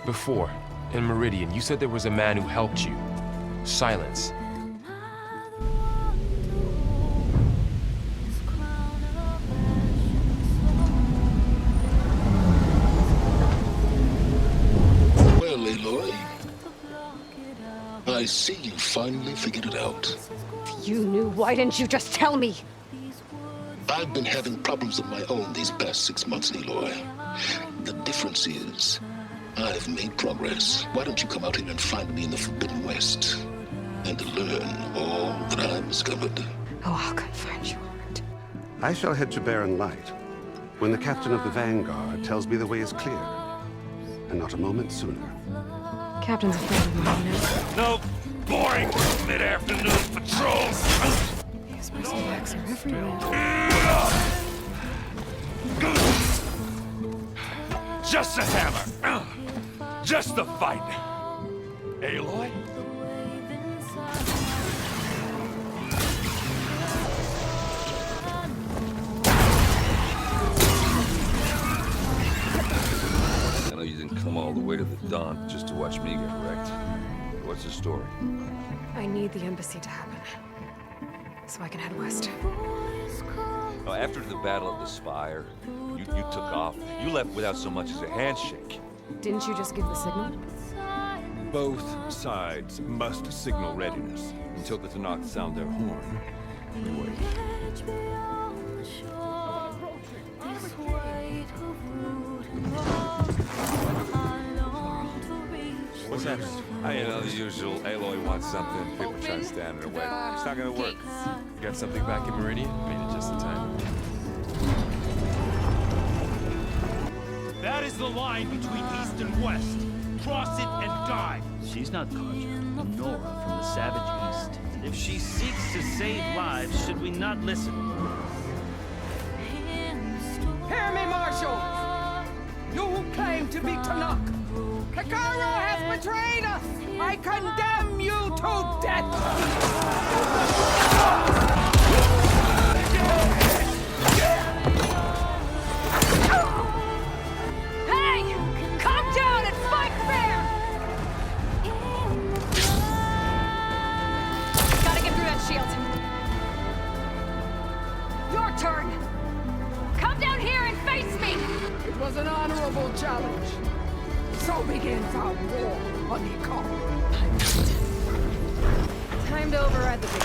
Before, in Meridian, you said there was a man who helped you. Sylens. Well, Aloy, I see you finally figured it out. If you knew, why didn't you just tell me? I've been having problems of my own these past 6 months, Aloy. The difference is, I've made progress. Why don't you come out here and find me in the Forbidden West and learn all that I've discovered? Oh, I'll come find you, Ulvund. I shall head to Barren Light when the captain of the Vanguard tells me the way is clear, and not a moment sooner. Captain's a friend of mine, you know. No boring mid-afternoon patrols. These mercenaries are everywhere. Just a hammer. Just the fight. Aloy? I know you didn't come all the way to the Dawn just to watch me get wrecked. What's the story? I need the embassy to happen, so I can head west. Oh, after the Battle of the Spire, you took off. You left without so much as a handshake. Didn't you just give the signal? Both sides must signal readiness until the Tanakh sound their horn. We wait. What's happening? You know, the usual. Aloy wants something. People trying to stand in her way. It's not gonna work. Got something back in Meridian? Made it just in time. That is the line between east and west. Cross it and die. She's not conjured, Nora from the savage east. If she seeks to save lives, should we not listen? Hear me, Marshal! You who claim to be Tanakh! Hekarro has betrayed us! I condemn you to death! Hey! Calm down and fight fair! Gotta get through that shield. Your turn! Come down here and face me! It was an honorable challenge. So begins our war on Hekarro. Time to override the big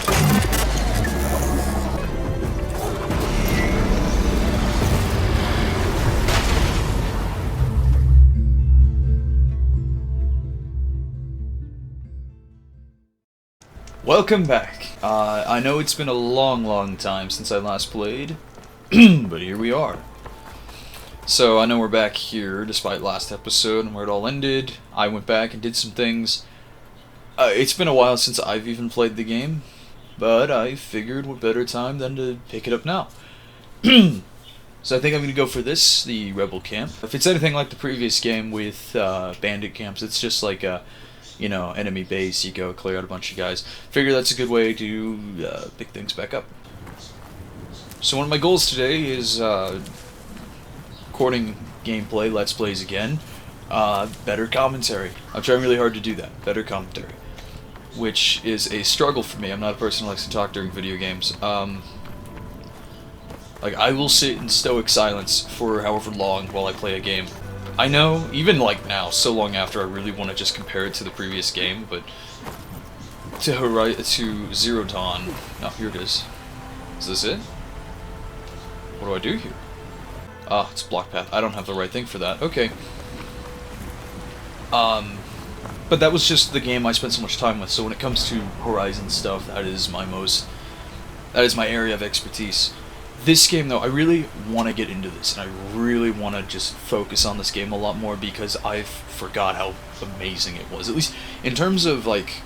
Welcome back. I know it's been a long time since I last played, but here we are. So I know we're back here, despite last episode and where it all ended. I went back and did some things. It's been a while since I've even played the game, but I figured what better time than to pick it up now. So I think I'm going to go for this, the Rebel Camp. If it's anything like the previous game with Bandit Camps, it's just like a, you know, enemy base, you go clear out a bunch of guys. Figure that's a good way to pick things back up. So one of my goals today is recording gameplay, Let's Plays again, better commentary. I'm trying really hard to do that, better commentary. Which is a struggle for me. I'm not a person who likes to talk during video games. Like, I will sit in stoic silence for however long while I play a game. I know, even like now, so long after, I really want to just compare it to the previous game, but to Zero Dawn. Oh, here it is. Is this it? What do I do here? Ah, it's block path. I don't have the right thing for that. Okay. But that was just the game I spent so much time with, so when it comes to Horizon stuff, that is my area of expertise. This game, though, I really want to get into this, and I really want to just focus on this game a lot more because I forgot how amazing it was. At least in terms of, like,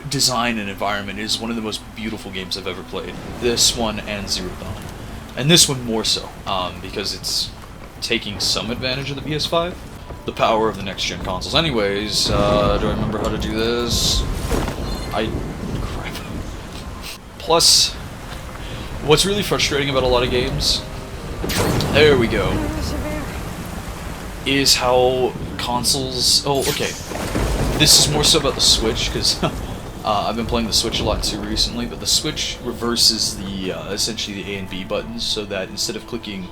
design and environment, it is one of the most beautiful games I've ever played. This one and Zero Dawn. And this one more so, because it's taking some advantage of the PS5. The power of the next-gen consoles. Anyways, do I remember how to do this? Crap. Plus, what's really frustrating about a lot of games... There we go. is how consoles... Oh, okay. This is more so about the Switch, because I've been playing the Switch a lot too recently, but the Switch reverses the, essentially the A and B buttons, so that instead of clicking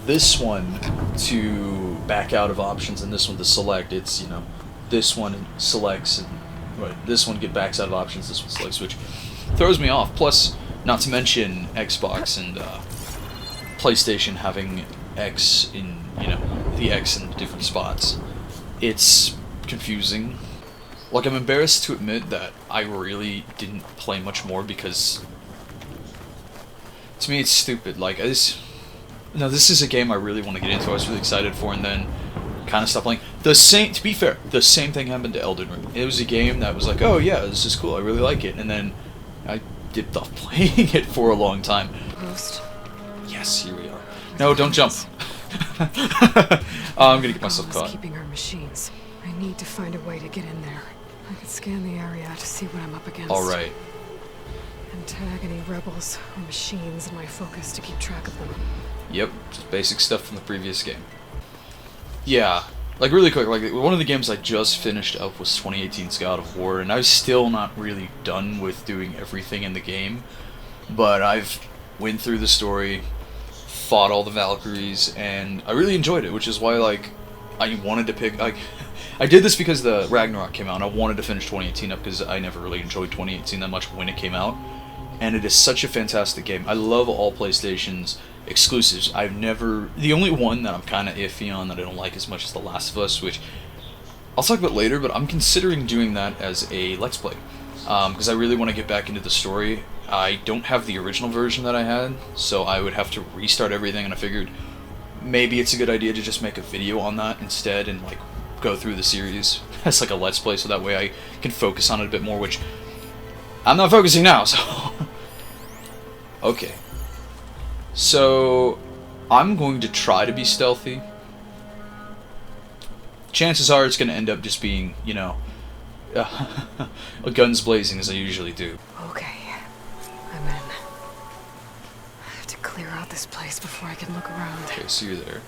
this one to back out of options and this one to select, it's, you know, this one selects, and right, this one backs out of options, this one selects, which throws me off. Plus, not to mention Xbox and PlayStation having X in, you know, the X in different spots. It's confusing. Like, I'm embarrassed to admit that I really didn't play much more because, to me, it's stupid. Like, this is a game I really want to get into. I was really excited for, and then kind of stopped playing. To be fair, the same thing happened to Elden Ring. It was a game that was like, oh yeah, this is cool, I really like it, and then I dipped off playing it for a long time. Post. Yes, here we are. No, don't jump. I'm gonna get myself caught. Keeping our machines. I need to find a way to get in there. I can scan the area to see what I'm up against. Alright. And tag any rebels or machines in my focus to keep track of them. Yep, just basic stuff from the previous game. Yeah, like really quick, like one of the games I just finished up was 2018's God of War, and I'm still not really done with doing everything in the game, but I've went through the story, fought all the Valkyries, and I really enjoyed it, which is why, like, I wanted to pick, like, I did this because the Ragnarok came out, and I wanted to finish 2018 up because I never really enjoyed 2018 that much when it came out, and it is such a fantastic game. I love all PlayStation's exclusives. The only one that I'm kind of iffy on that I don't like as much as The Last of Us, which I'll talk about later, but I'm considering doing that as a Let's Play, because I really want to get back into the story. I don't have the original version that I had, so I would have to restart everything, and I figured maybe it's a good idea to just make a video on that instead and like go through the series as like a Let's Play, so that way I can focus on it a bit more, which I'm not focusing now, so... Okay. So, I'm going to try to be stealthy. Chances are it's going to end up just being, you know, guns blazing as I usually do. Okay, I'm in. I have to clear out this place before I can look around. Okay, so you're there.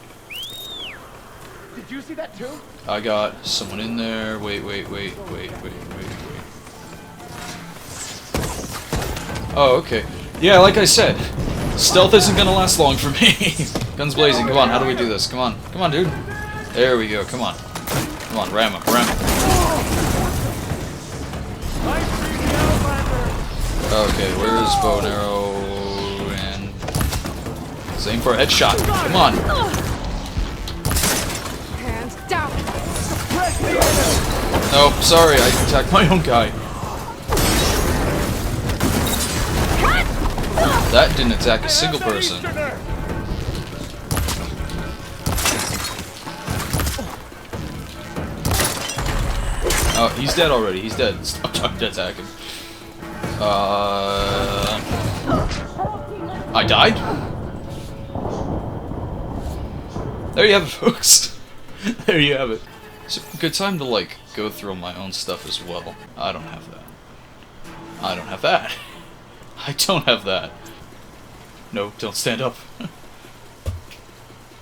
Did you see that too? I got someone in there. Wait. Oh, okay. Yeah, like I said, stealth isn't gonna last long for me. Guns blazing. Come on, how do we do this? Come on, dude. There we go. Come on, ram him. Okay, where's bow and arrow? And let's aim for a headshot. Come on. Hands down. No, sorry, I attacked my own guy. That didn't attack a single person. Oh, he's dead already. He's dead. Stop trying to attack him. I died? There you have it, folks. There you have it. It's a good time to, like, go through my own stuff as well. I don't have that. I don't have that. I don't have that. No, don't stand up.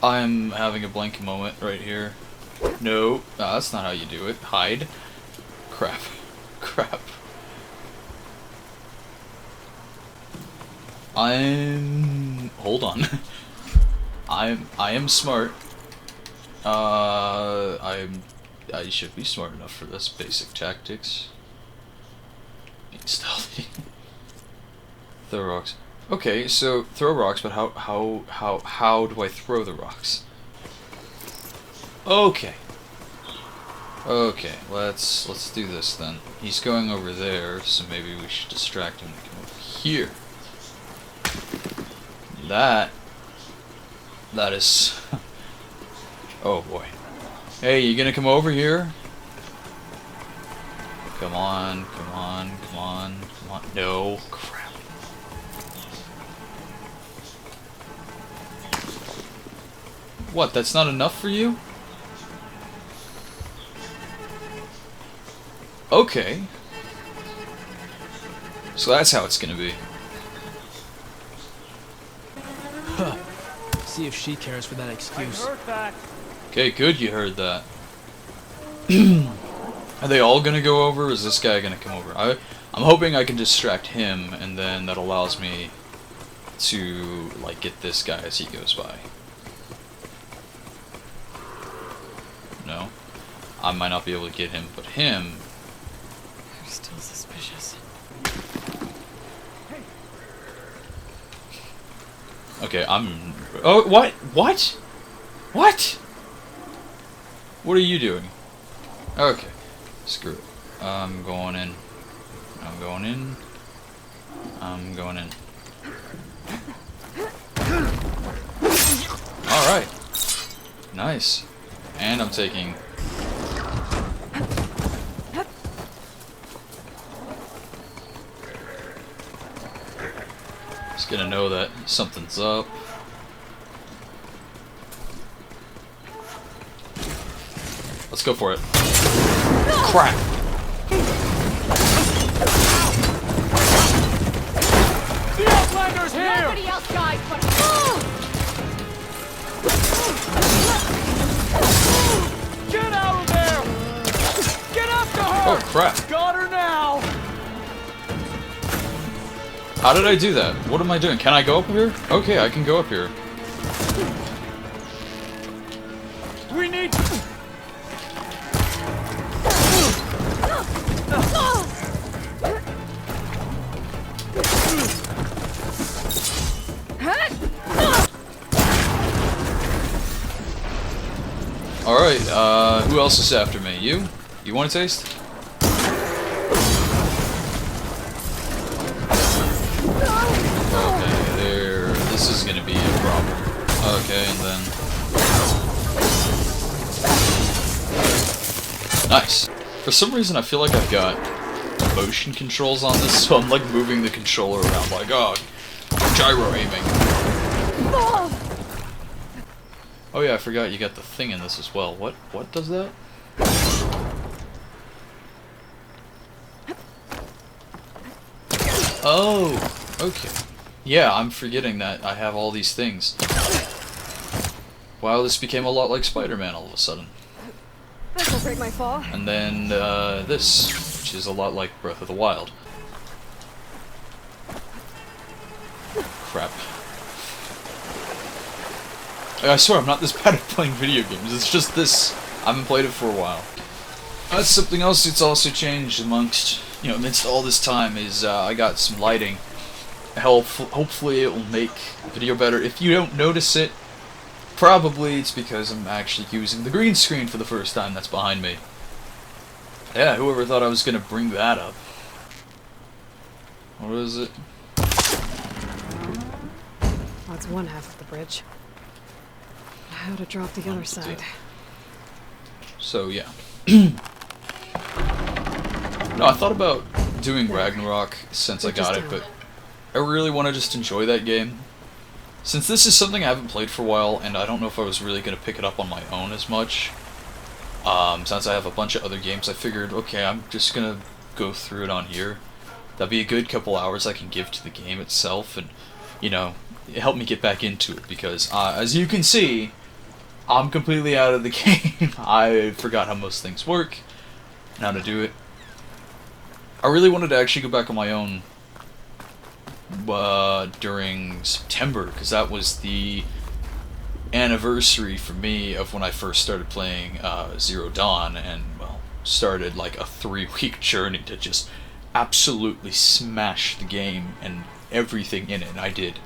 I'm having a blank moment right here. No, that's not how you do it. Hide. Crap. Hold on. I am smart. I should be smart enough for this. Basic tactics. Being stealthy. Throw rocks. Okay, so throw rocks, but how do I throw the rocks? Okay, let's do this then. He's going over there, so maybe we should distract him and come over here. That is... Oh boy. Hey, you gonna come over here? Come on. No, crap. What, that's not enough for you? Okay. So that's how it's gonna be. Huh. See if she cares for that excuse. Okay, good you heard that. Are they all gonna go over, or is this guy gonna come over? I'm hoping I can distract him, and then that allows me to, like, get this guy as he goes by. No? I might not be able to get him, but him... They're still suspicious. Okay, I'm... Oh, what? What? What? What are you doing? Okay. Screw it. I'm going in. I'm going in. I'm going in. Alright. Nice. And I'm taking... Just gonna know that something's up. Let's go for it. Crap! The Outlander's here! Nobody else dies but... Get out of there! Get after her! Oh, crap. Got her now! How did I do that? What am I doing? Can I go up here? Okay, I can go up here. We need... Alright, who else is after me? You? You want a taste? Okay, there. This is gonna be a problem. Okay, and then... Nice. For some reason, I feel like I've got motion controls on this, so I'm like moving the controller around like, oh, gyro aiming. Oh yeah, I forgot you got the thing in this as well. What does that? Oh, okay. Yeah, I'm forgetting that I have all these things. Wow, this became a lot like Spider-Man all of a sudden. This'll break my fall. And then this, which is a lot like Breath of the Wild. Crap. I swear I'm not this bad at playing video games, it's just this. I haven't played it for a while. That's something else that's also changed amidst all this time is I got some lighting. Hopefully it will make the video better. If you don't notice it, probably it's because I'm actually using the green screen for the first time that's behind me. Yeah, whoever thought I was gonna bring that up. What is it? That's one half of the bridge. How to drop the other side. So yeah. No, I thought about doing Ragnarok since I got it, but I really want to just enjoy that game. Since this is something I haven't played for a while, and I don't know if I was really going to pick it up on my own as much, since I have a bunch of other games, I figured, okay, I'm just going to go through it on here. That'd be a good couple hours I can give to the game itself, and, help me get back into it, because, as you can see, I'm completely out of the game. I forgot how most things work, and how to do it. I really wanted to actually go back on my own during September, because that was the anniversary for me of when I first started playing Zero Dawn, and, well, started like a 3-week journey to just absolutely smash the game and everything in it, and I did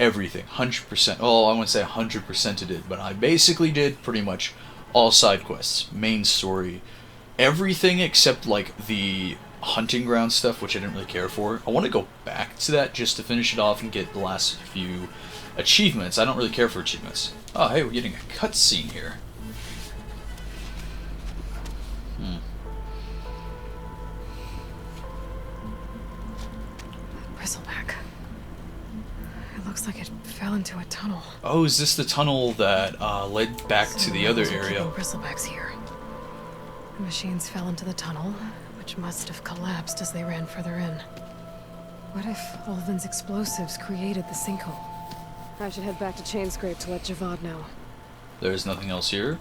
everything, 100%. Oh, I wouldn't say 100%ed it, but I basically did pretty much all side quests, main story, everything except like the hunting ground stuff, which I didn't really care for. I want to go back to that just to finish it off and get the last few achievements. I don't really care for achievements. Oh, hey, we're getting a cutscene here. Bristleback. It looks like it fell into a tunnel. Oh, is this the tunnel that led back to the other area? Bristlebacks here. The machines fell into the tunnel, which must have collapsed as they ran further in. What if Ulvund's explosives created the sinkhole? I should head back to Chainscrape to let Javad know. There's nothing else here.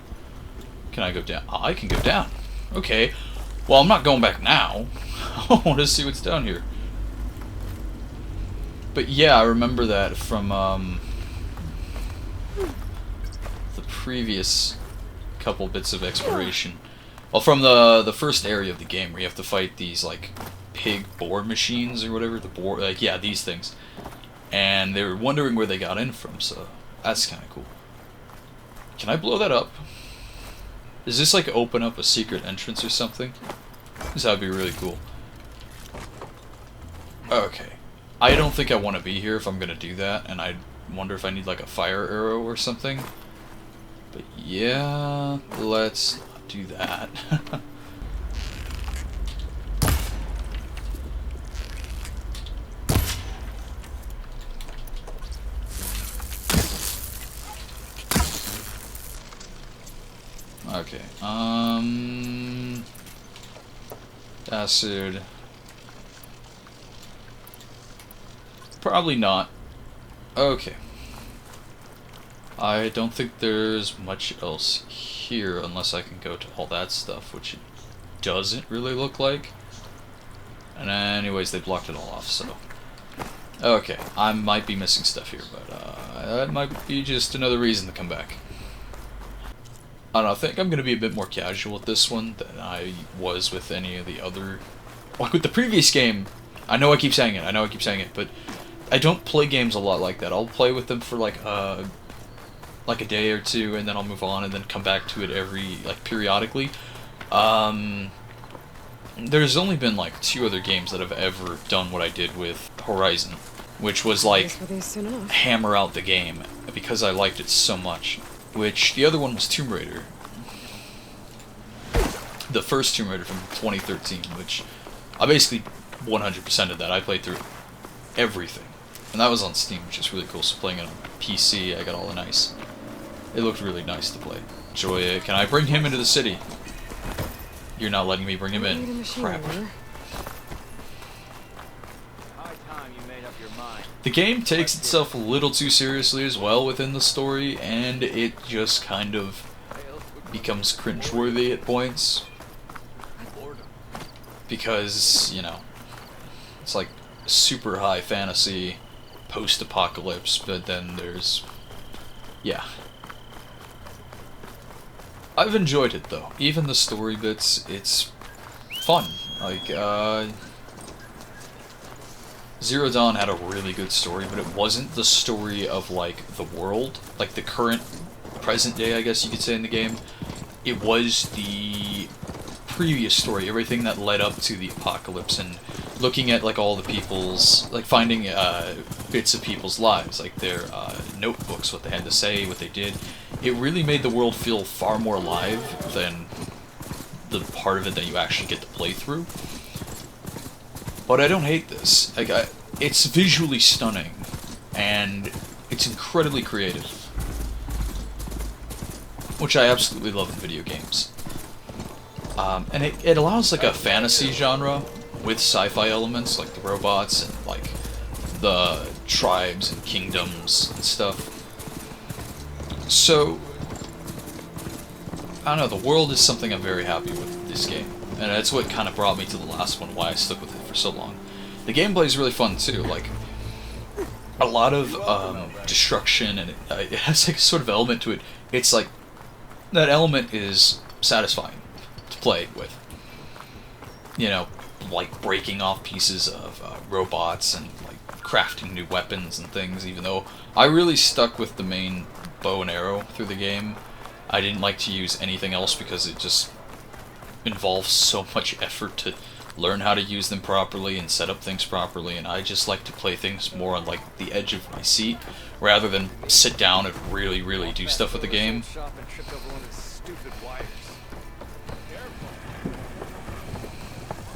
Can I go down? Oh, I can go down. Okay. Well, I'm not going back now. I want to see what's down here. But yeah, I remember that from the previous couple bits of exploration. Well, from the first area of the game where you have to fight these like pig boar machines or whatever, the boar, like, yeah, these things. And they were wondering where they got in from, so that's kind of cool. Can I blow that up? Does this like open up a secret entrance or something? This would be really cool. Okay. I don't think I want to be here if I'm gonna do that, and I wonder if I need like a fire arrow or something. But yeah, let's not do that. Okay, acid. Probably not. Okay. I don't think there's much else here unless I can go to all that stuff, which it doesn't really look like. And anyways, they blocked it all off, so... Okay, I might be missing stuff here, but that might be just another reason to come back. I don't know, I think I'm going to be a bit more casual with this one than I was with any of the other... Like with the previous game, I know I keep saying it, but I don't play games a lot like that. I'll play with them for like a day or two, and then I'll move on, and then come back to it periodically. There's only been like 2 other games that have ever done what I did with Horizon, which was like hammer out the game because I liked it so much. Which the other one was Tomb Raider. The first Tomb Raider from 2013, which I basically 100% of that. I played through everything. And that was on Steam, which is really cool. So playing it on PC, I got all the nice. It looked really nice to play. Enjoy it. Can I bring him into the city? You're not letting me bring him in. Crap. The game takes itself a little too seriously as well within the story, and it just kind of becomes cringeworthy at points. Because, you know, it's like super high fantasy, post-apocalypse, but then there's... yeah. I've enjoyed it though. Even the story bits, it's fun. Like, Zero Dawn had a really good story, but it wasn't the story of, like, the world. Like, the current, present day, I guess you could say, in the game. It was the previous story, everything that led up to the apocalypse, and looking at, like, all the people's, like, finding bits of people's lives, like their notebooks, what they had to say, what they did. It really made the world feel far more alive than the part of it that you actually get to play through. But I don't hate this. Like, it's visually stunning, and it's incredibly creative, which I absolutely love in video games. And it allows like a fantasy genre with sci-fi elements, like the robots and like the tribes and kingdoms and stuff. So, I don't know, the world is something I'm very happy with this game. And that's what kind of brought me to the last one, why I stuck with it for so long. The gameplay is really fun too, like, a lot of destruction, and it has like a sort of element to it. It's like, that element is satisfying to play with. You know, like breaking off pieces of robots and like crafting new weapons and things, even though I really stuck with the main bow and arrow through the game. I didn't like to use anything else because it just involves so much effort to learn how to use them properly and set up things properly, and I just like to play things more on like the edge of my seat rather than sit down and really do stuff with the game.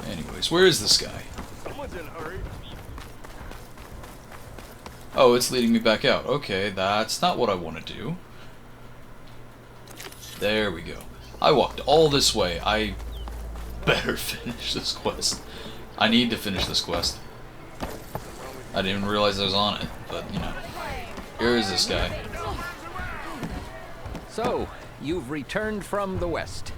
Anyways, where is this guy? Oh, it's leading me back out. Okay, that's not what I want to do. There we go. I walked all this way. I better finish this quest. I need to finish this quest. I didn't even realize I was on it, but, you know. Here is this guy. So, you've returned from the west.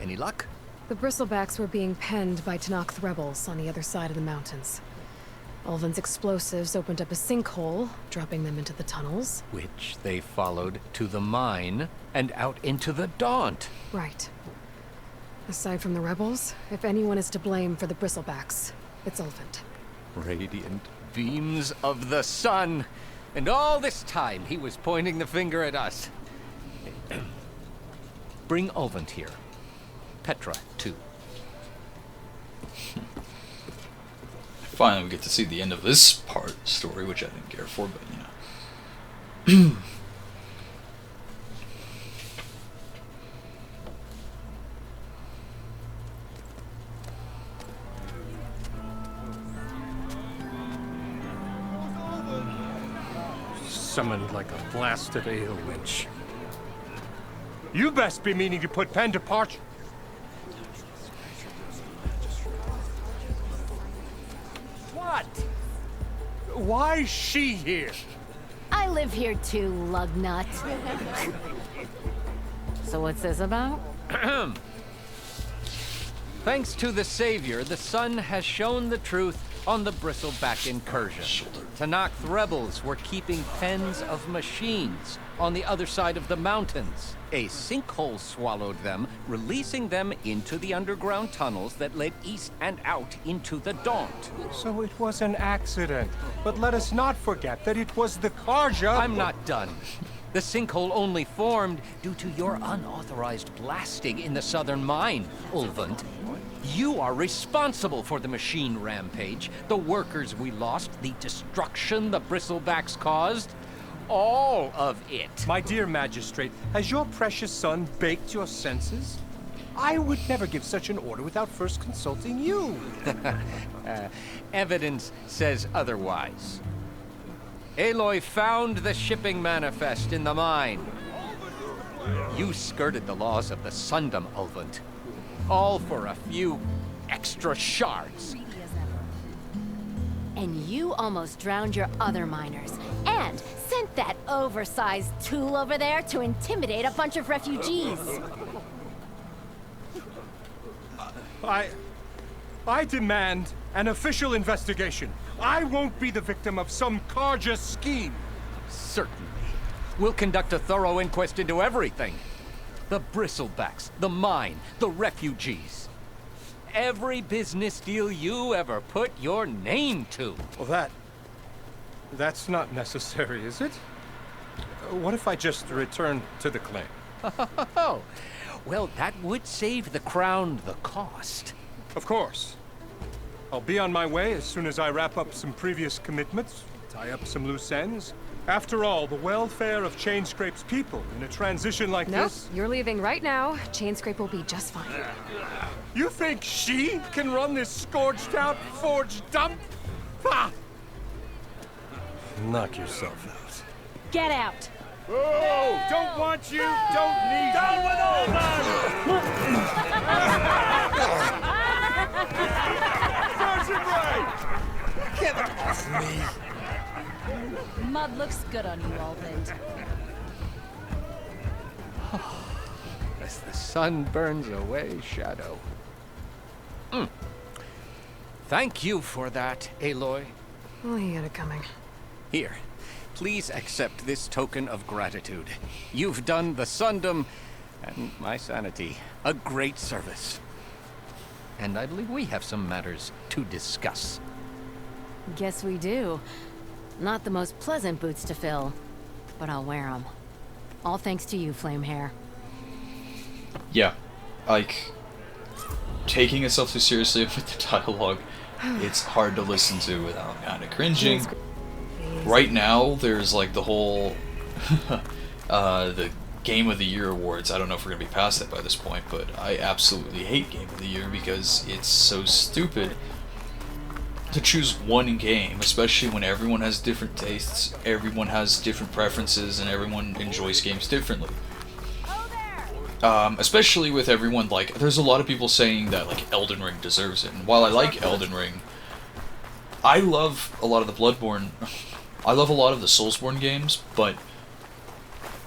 Any luck? The bristlebacks were being penned by Tanakh rebels on the other side of the mountains. Ulvund's explosives opened up a sinkhole, dropping them into the tunnels. Which they followed to the mine and out into the Daunt. Right. Aside from the rebels, if anyone is to blame for the bristlebacks, it's Ulvund. Radiant beams of the sun. And all this time he was pointing the finger at us. Bring Ulvund here. Petra, too. Finally, we get to see the end of this part of the story, which I didn't care for, but you know. Summoned like a blasted ale winch. You best be meaning to put pen to parch. What? Why is she here? I live here too, lugnut. So what's this about? Thanks to the Savior, the sun has shown the truth on the bristleback incursion. Tanakh rebels were keeping pens of machines on the other side of the mountains. A sinkhole swallowed them, releasing them into the underground tunnels that led east and out into the Daunt. So it was an accident. But let us not forget that it was the Karja. I'm not done. The sinkhole only formed due to your unauthorized blasting in the southern mine, Ulvund. You are responsible for the machine rampage, the workers we lost, the destruction the bristlebacks caused. All of it. My dear magistrate, has your precious son baked your senses? I would never give such an order without first consulting you. Evidence says otherwise. Aloy found the shipping manifest in the mine. You skirted the laws of the Sundom, Ulvund. All for a few extra shards. And you almost drowned your other miners. And sent that oversized tool over there to intimidate a bunch of refugees. I demand an official investigation. I won't be the victim of some Karja scheme. Certainly. We'll conduct a thorough inquest into everything. The bristlebacks, the mine, the refugees. Every business deal you ever put your name to. Well, that's not necessary, is it? What if I just return to the claim? Oh, well, that would save the crown the cost. Of course. I'll be on my way as soon as I wrap up some previous commitments, tie up some loose ends. After all, the welfare of Chainscrape's people in a transition like this... Nope, you're leaving right now. Chainscrape will be just fine. You think she can run this scorched-out forged dump? Ha! Knock yourself out. Get out! Oh, don't want you, don't need Down you. with all that! Get off me! Mud looks good on you, Ulvund. As the sun burns away shadow. Thank you for that, Aloy. Oh, you got it coming. Here, please accept this token of gratitude. You've done the Sundom and my sanity a great service. And I believe we have some matters to discuss. Guess we do. Not the most pleasant boots to fill, but I'll wear them. All thanks to you, Flamehair. Yeah, like, taking itself too seriously with the dialogue, it's hard to listen to without kind of cringing. Right now, there's like the whole, the Game of the Year awards. I don't know if we're going to be past that by this point, but I absolutely hate Game of the Year because it's so stupid to choose one game, especially when everyone has different tastes, everyone has different preferences, and everyone enjoys games differently. Especially with everyone, like, there's a lot of people saying that, like, Elden Ring deserves it, and while I like Elden Ring, I love a lot of the Bloodborne, I love a lot of the Soulsborne games, but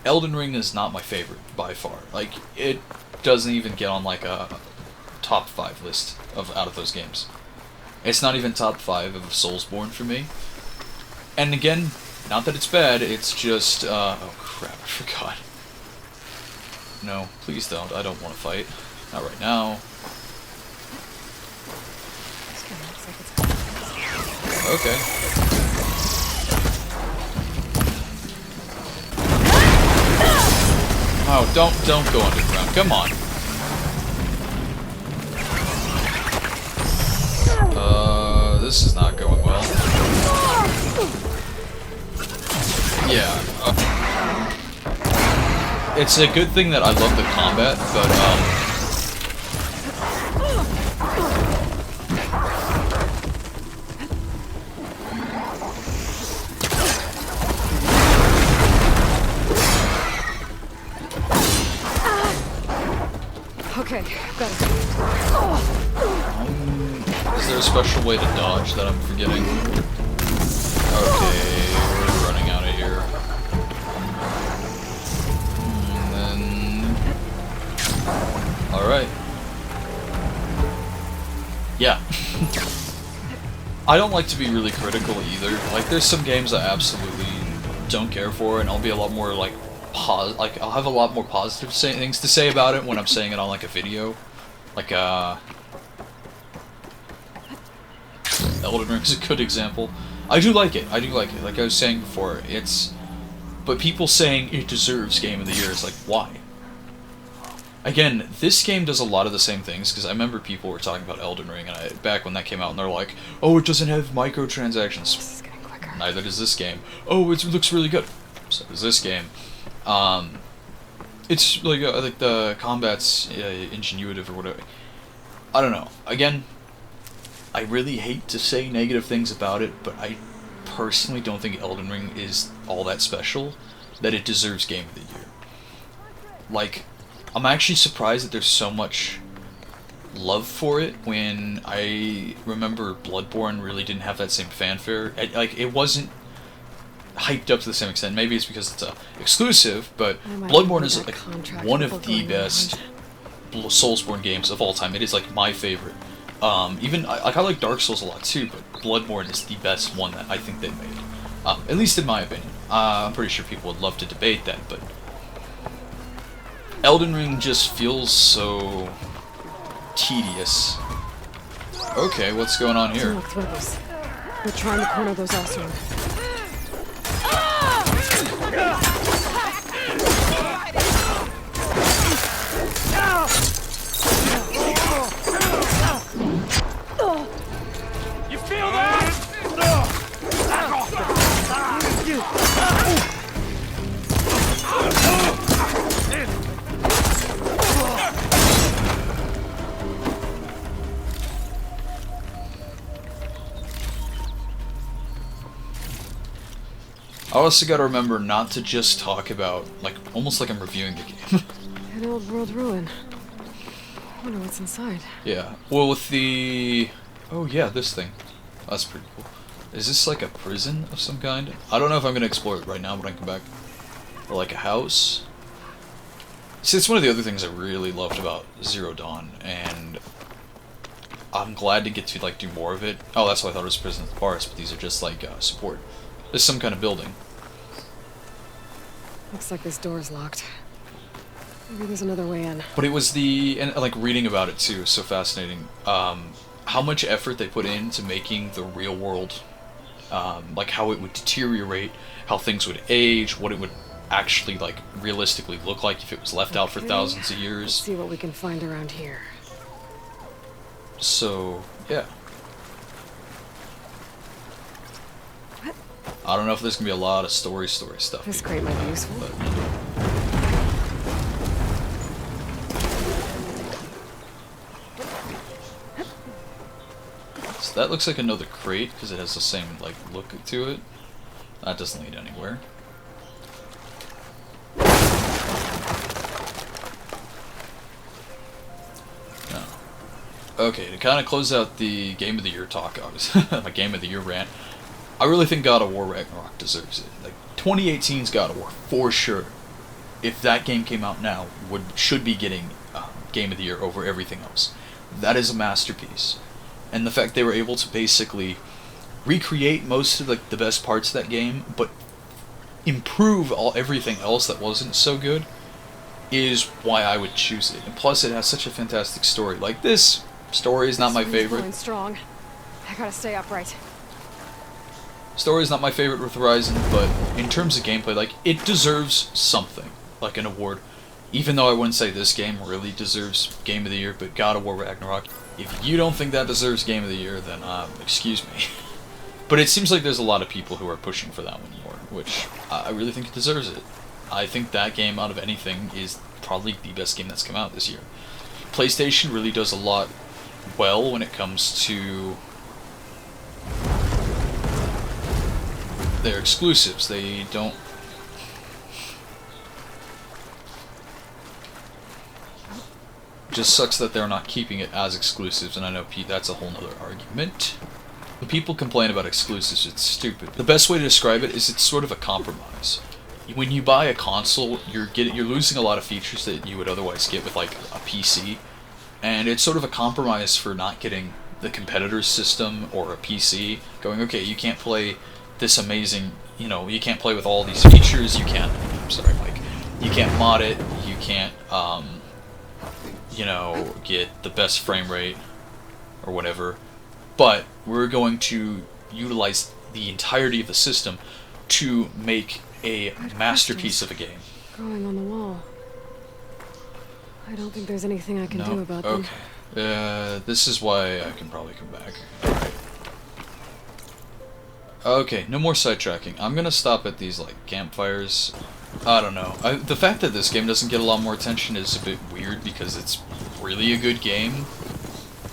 Elden Ring is not my favorite by far. Like, it doesn't even get on like a top 5 list out of those games. It's not even top 5 of Soulsborne for me. And again, not that it's bad, it's just, oh crap, I forgot. No, please don't. I don't want to fight. Not right now. Okay. Oh, don't go underground. Come on. This is not going well. Yeah. It's a good thing that I love the combat, but, Okay, got it. Is there a special way to dodge that I'm forgetting? Okay, we're running out of here. And then... Alright. Yeah. I don't like to be really critical either. Like, there's some games I absolutely don't care for, and I'll be a lot more, like, I'll have a lot more positive things to say about it when I'm saying it on, like, a video. Like, Elden Ring is a good example. I do like it. Like I was saying before, but people saying it deserves Game of the Year is like, why? Again, this game does a lot of the same things, because I remember people were talking about Elden Ring, and back when that came out, and they're like, oh, it doesn't have microtransactions. This is getting quicker. Neither does this game. Oh, it looks really good. So does this game. It's like the combat's ingenuitive or whatever. I don't know. Again, I really hate to say negative things about it, but I personally don't think Elden Ring is all that special that it deserves Game of the Year. Like, I'm actually surprised that there's so much love for it when I remember Bloodborne really didn't have that same fanfare. Like, it wasn't hyped up to the same extent. Maybe it's because it's a exclusive, but Bloodborne is like one of the best Soulsborne games of all time. It is like my favorite. Even I like Dark Souls a lot too, but Bloodborne is the best one that I think they made. At least in my opinion. I'm pretty sure people would love to debate that, but Elden Ring just feels so tedious. Okay, what's going on here? We're trying to corner those Oseram. You feel that? I also gotta remember not to just talk about, like, almost like I'm reviewing the game. An old world ruin. I wonder what's inside. Yeah. Well, with the... Oh, yeah, this thing. That's pretty cool. Is this like a prison of some kind? I don't know if I'm gonna explore it right now when I come back. Or like a house. See, it's one of the other things I really loved about Zero Dawn, and I'm glad to get to, like, do more of it. Oh, that's why I thought it was prison at the forest, but these are just, like, support. There's some kind of building. Looks like this door's locked. Maybe there's another way in. But it was and like reading about it too, is so fascinating. How much effort they put into making the real world, like how it would deteriorate, how things would age, what it would actually like realistically look like if it was left out for thousands of years. Let's see what we can find around here. So, yeah. I don't know if there's gonna be a lot of story stuff. This crate might be useful. But... So that looks like another crate because it has the same like look to it. That doesn't lead anywhere. No. Okay, to kind of close out the Game of the Year talk, my Game of the Year rant. I really think God of War Ragnarok deserves it. Like, 2018's God of War, for sure. if that game came out now, should be getting Game of the Year over everything else. That is a masterpiece. And the fact they were able to basically recreate most of the best parts of that game, but improve everything else that wasn't so good, is why I would choose it. And plus, it has such a fantastic story. Like, this story is not my favorite. Strong. I gotta stay upright. Story is not my favorite with Horizon, but in terms of gameplay, like, it deserves something, like an award. Even though I wouldn't say this game really deserves Game of the Year, but God of War Ragnarok, if you don't think that deserves Game of the Year, then excuse me. But it seems like there's a lot of people who are pushing for that one more, which I really think it deserves it. I think that game, out of anything, is probably the best game that's come out this year. PlayStation really does a lot well when it comes to their exclusives. They don't... Just sucks that they're not keeping it as exclusives, and I know that's a whole nother argument. When people complain about exclusives, it's stupid. The best way to describe it is it's sort of a compromise. When you buy a console, you're losing a lot of features that you would otherwise get with like a PC, and it's sort of a compromise for not getting the competitor's system or a PC. Going, okay, you can't play this amazing, you can't play with all these features. You can't. I'm sorry, Mike. You can't mod it. You can't. Get the best frame rate or whatever, but we're going to utilize the entirety of the system to make a masterpiece of a game. Growing on the wall. I don't think there's anything I can do about them. Okay. This is why I can probably come back. Alright. Okay, no more sidetracking. I'm gonna stop at these, like, campfires. I don't know. The fact that this game doesn't get a lot more attention is a bit weird because it's really a good game.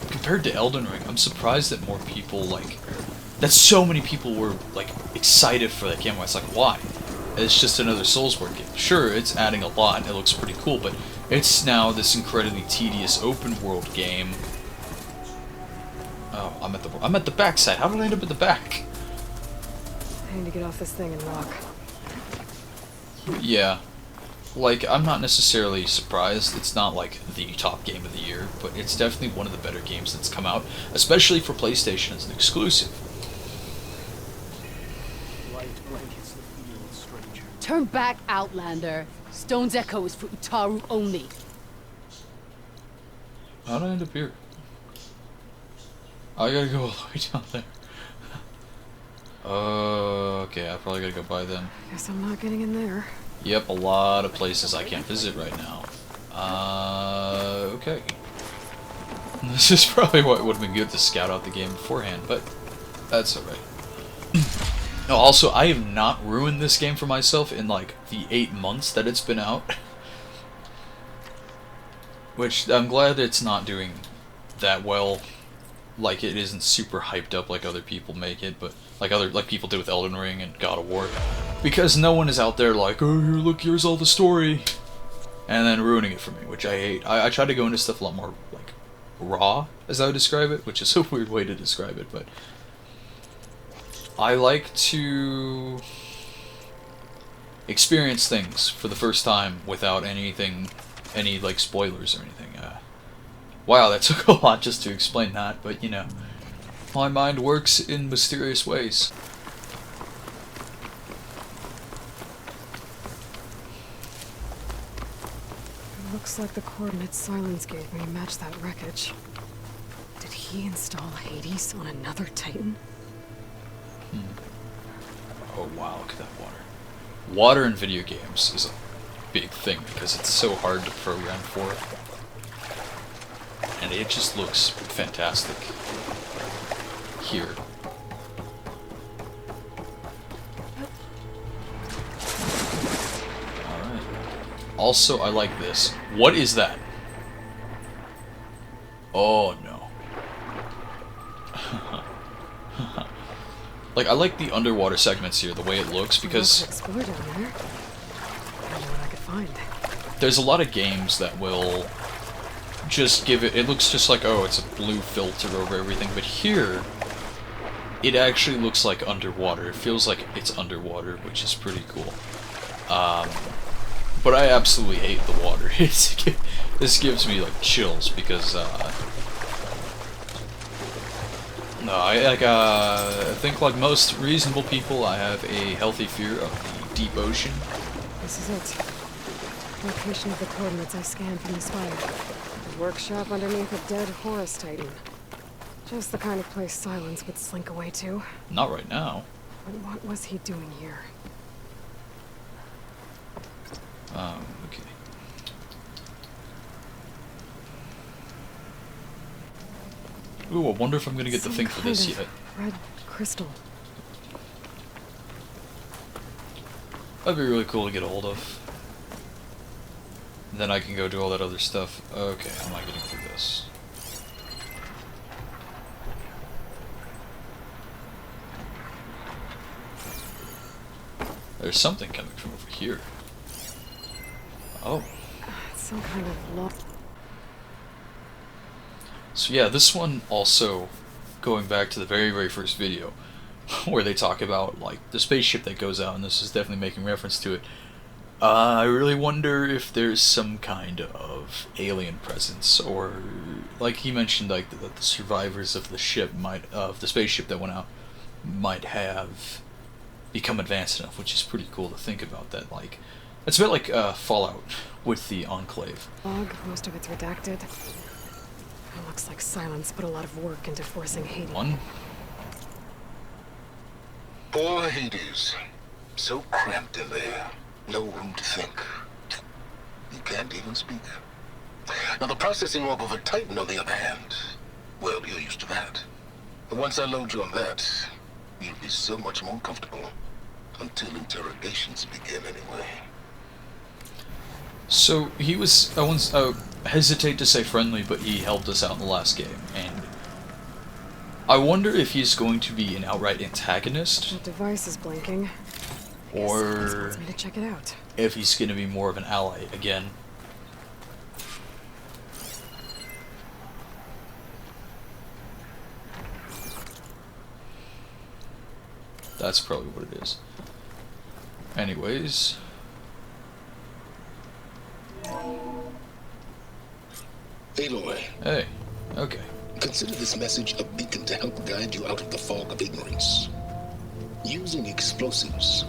Compared to Elden Ring, I'm surprised that more people, that so many people were, excited for that game. It's like, why? It's just another Soulsborne game. Sure, it's adding a lot, it looks pretty cool, but it's now this incredibly tedious open-world game. Oh, I'm at the back side. How did I end up at the back? I need to get off this thing and walk. Yeah. I'm not necessarily surprised. It's not, the top game of the year, but it's definitely one of the better games that's come out, especially for PlayStation as an exclusive. Turn back, Outlander. Stone's Echo is for Utaru only. How did I end up here? I gotta go all the way down there. Okay, I probably gotta go by them. Guess I'm not getting in there. Yep, a lot of places I can't visit right now. Okay. This is probably what would have been good to scout out the game beforehand, but that's alright. No, also, I have not ruined this game for myself in, the 8 months that it's been out. Which, I'm glad it's not doing that well. It isn't super hyped up like other people make it, but like people did with Elden Ring and God of War. Because no one is out there oh, here, look, here's all the story, and then ruining it for me, which I hate. I try to go into stuff a lot more, raw, as I would describe it, which is a weird way to describe it, but I like to experience things for the first time without any spoilers or anything. Wow, that took a lot just to explain that, but my mind works in mysterious ways. It looks like the coordinates Sylens gave me match that wreckage. Did he install Hades on another Titan? Oh wow, look at that water. Water in video games is a big thing because it's so hard to program for. And it just looks fantastic here. Alright. Also, I like this. What is that? Oh no. I like the underwater segments here, the way it looks, because explore down there. I don't know what I could find. There's a lot of games that will just give it looks just like, oh, it's a blue filter over everything, but here it actually looks like underwater. It feels like it's underwater, which is pretty cool. But I absolutely hate the water. This gives me like chills because no, I think like most reasonable people, I have a healthy fear of the deep ocean. This is it. Location of the coordinates I scanned from the spire. A workshop underneath a dead Horus Titan. Just the kind of place Sylens would slink away to. Not right now. But what was he doing here? Okay. Ooh, I wonder if I'm gonna get the thing for this yet. Red crystal. That'd be really cool to get a hold of. Then I can go do all that other stuff. Okay, how am I getting through this? There's something coming from over here. Oh. It's some kind of law. So yeah, this one also, going back to the very, very first video, where they talk about, like, the spaceship that goes out, and this is definitely making reference to it. I really wonder if there's some kind of alien presence, or, like he mentioned, like, that the survivors of the ship of the spaceship that went out, might have become advanced enough, which is pretty cool to think about that, like, it's a bit like Fallout with the Enclave. Log, most of it's redacted. It looks like Sylens put a lot of work into forcing Hades. Poor Hades. So cramped in there. No room to think. You can't even speak. Now the processing orb of a Titan, on the other hand, well, you're used to that. But once I load you on that, you'll be so much more comfortable. Until interrogations begin, anyway. So, he was, I once hesitate to say friendly, but he helped us out in the last game, and I wonder if he's going to be an outright antagonist. The device is blinking. Or wants me to check it out. If he's going to be more of an ally again. That's probably what it is. Anyways. Aloy. Hey. Okay. Consider this message a beacon to help guide you out of the fog of ignorance. Using explosives,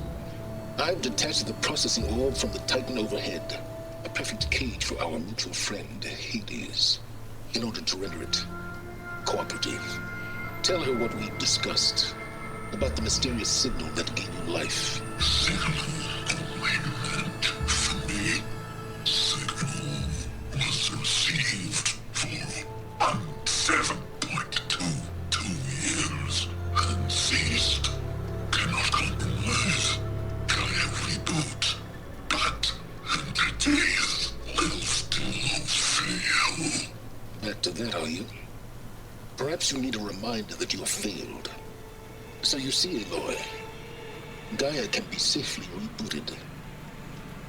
I've detached the processing orb from the Titan overhead. A perfect cage for our mutual friend, Hades. In order to render it cooperative. Tell her what we've discussed. About the mysterious signal that gave you life. Signal only meant for me. Signal was received for 7.22 years and ceased. Cannot compromise. Try every boot, but entities will still fail. Back to that, are you? Perhaps you need a reminder that you have failed. So you see, Aloy, Gaia can be safely rebooted.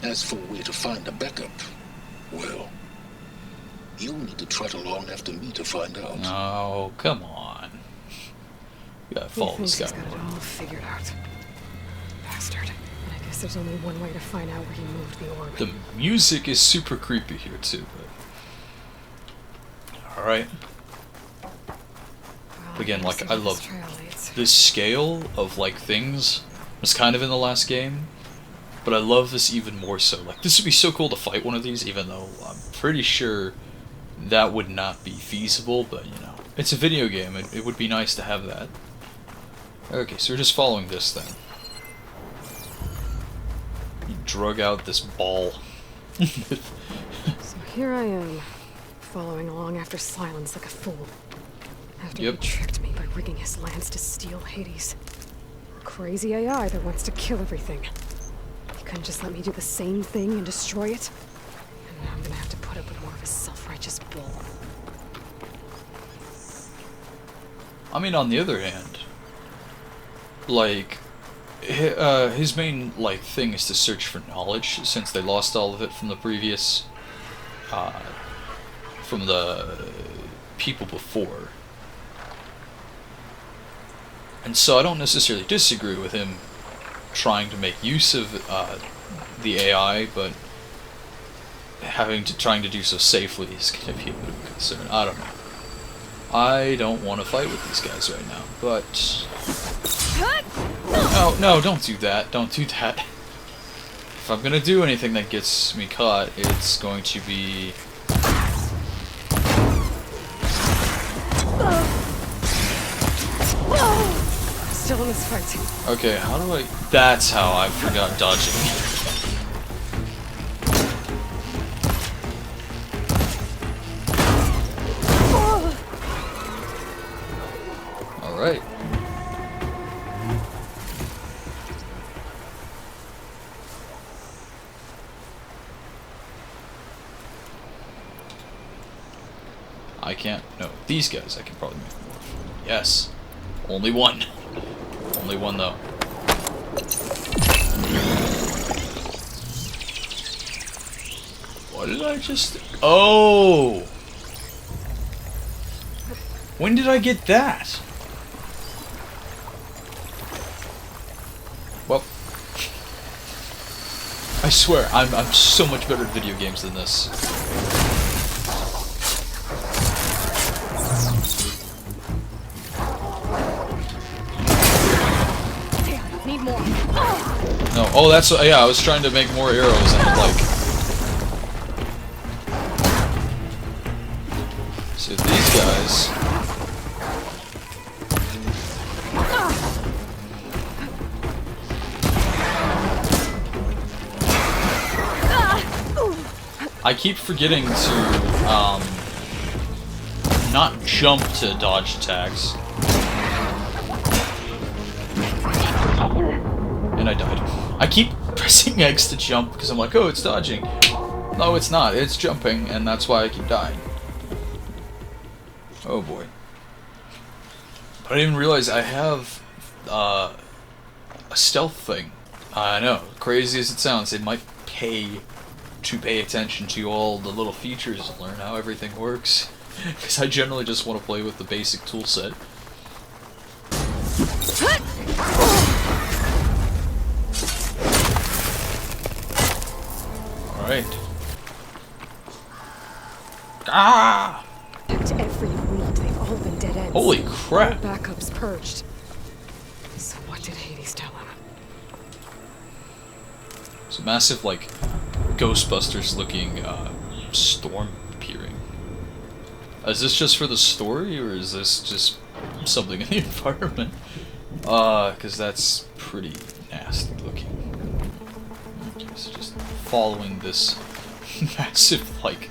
As for where to find a backup, well, you'll need to trot along after me to find out. Oh, come on. You gotta follow this guy. He's got it all figured out. Bastard. But I guess there's only one way to find out where he moved the orb. The music is super creepy here too, but alright. Again, like, I love this scale of, like, things was kind of in the last game, but I love this even more so. Like, this would be so cool to fight one of these, even though I'm pretty sure that would not be feasible, but, you know, it's a video game, it would be nice to have that. Okay, so we're just following this then. He drug out this ball. So here I am, following along after Sylens like a fool. After he tricked me by rigging his lance to steal Hades. Crazy AI that wants to kill everything. He couldn't just let me do the same thing and destroy it. And now I'm gonna have to put up with more of his self-righteous bull. I mean, on the other hand, like, his main, like, thing is to search for knowledge, since they lost all of it from the previous, from the people before. And so I don't necessarily disagree with him trying to make use of the AI, but trying to do so safely is going to be a bit of a concern. I don't know. I don't want to fight with these guys right now, but... Oh, no, don't do that. Don't do that. If I'm going to do anything that gets me caught, it's going to be... Still in this fight. Okay, how do I... That's how I forgot dodging. Alright. I can't... No, these guys I can probably make more. Yes. Only one. Only one, though. What did I just... Oh! When did I get that? Well... I swear, I'm so much better at video games than this. No, oh, that's yeah. I was trying to make more arrows and like. So these guys. I keep forgetting to not jump to dodge attacks. And I died. I keep pressing X to jump because I'm like, oh, it's dodging. No, it's not. It's jumping, and that's why I keep dying. Oh boy. But I didn't even realize I have a stealth thing. I know, crazy as it sounds, it might pay to pay attention to all the little features and learn how everything works. Because I generally just want to play with the basic tool set. Alright. Ah! Checked every lead. They've all been dead ends. Holy crap! All backups purged. So what did Hades tell him? It's a massive, like, Ghostbusters-looking storm appearing. Is this just for the story, or is this just something in the environment? Because that's pretty nasty looking. Okay, so just following this massive, like,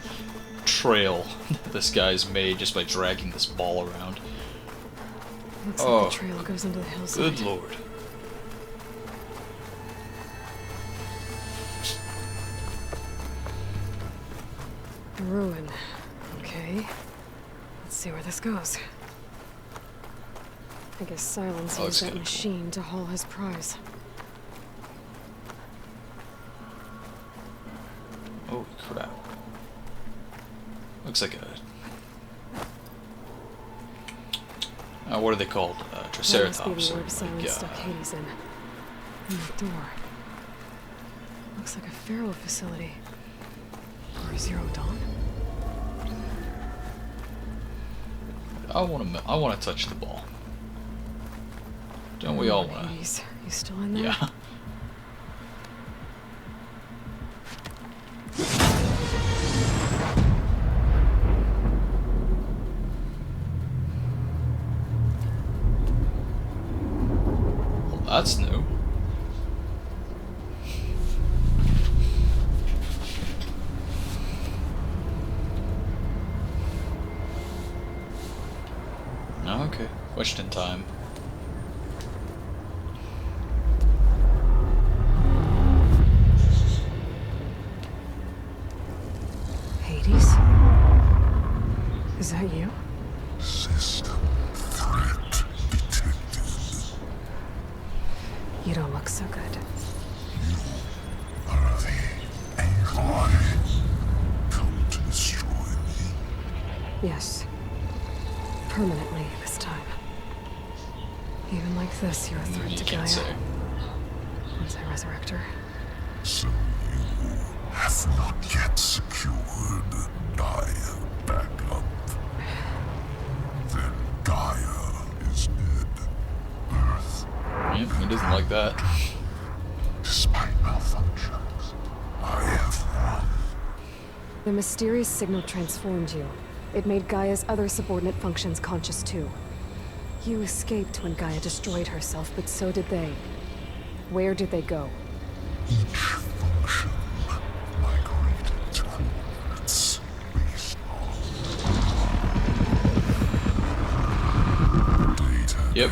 trail that this guy's made just by dragging this ball around. Looks like the trail goes into the hillside. Good lord. Ruin. Okay. Let's see where this goes. I guess Sylens used that machine to haul his prize. Holy crap. Looks like a... what are they called? Triceratops. That must be the orb Sylens stuck Hades in. And the door. Looks like a Pharaoh facility. Or Zero Dawn. I want to touch the ball. Don't we all want to? Hades, you still in there? Yeah. Well, that's new. Oh, okay. Question time. Hades? Is that you? System threat detected. You don't look so good. You are the Aloy come to destroy me. Yes. Permanently this time. Even like this, you're a threat to Gaia. Once I resurrect her. So you have not yet secured Gaia backup. Then Gaia is dead. Earth. Yep, he doesn't like that. Despite malfunctions, I have won. The mysterious signal transformed you. It made Gaia's other subordinate functions conscious too. You escaped when Gaia destroyed herself, but so did they. Where did they go? Each function migrated towards based on data. Yep.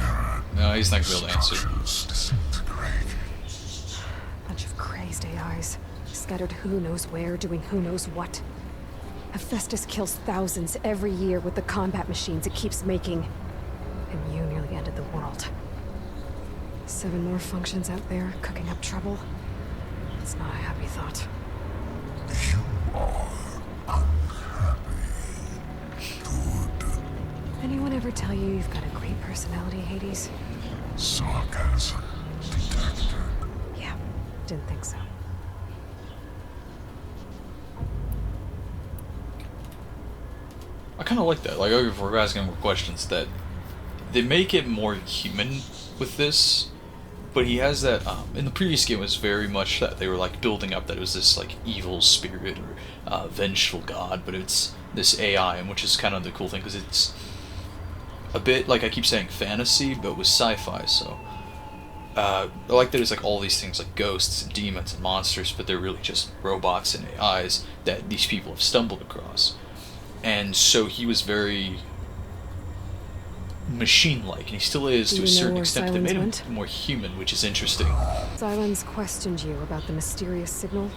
No, he's not gonna be able to answer. Bunch of crazed AIs, scattered who knows where, doing who knows what. Hephaestus kills thousands every year with the combat machines it keeps making. And you nearly ended the world. 7 more functions out there, cooking up trouble. It's not a happy thought. You are unhappy. Good. Anyone ever tell you you've got a great personality, Hades? Sarcasm detected. Yeah, didn't think so. I kind of like that. Like, if we're asking more questions, that they make it more human with this, but he has that. In the previous game, it was very much that they were like building up that it was this like evil spirit or vengeful god, but it's this AI, and which is kind of the cool thing because it's a bit like I keep saying fantasy, but with sci-fi. So I like that it's like all these things like ghosts and demons and monsters, but they're really just robots and AIs that these people have stumbled across. And so he was very machine-like, and he still is to a certain extent, but they made him more human, which is interesting. Sylens questioned you about the mysterious signal.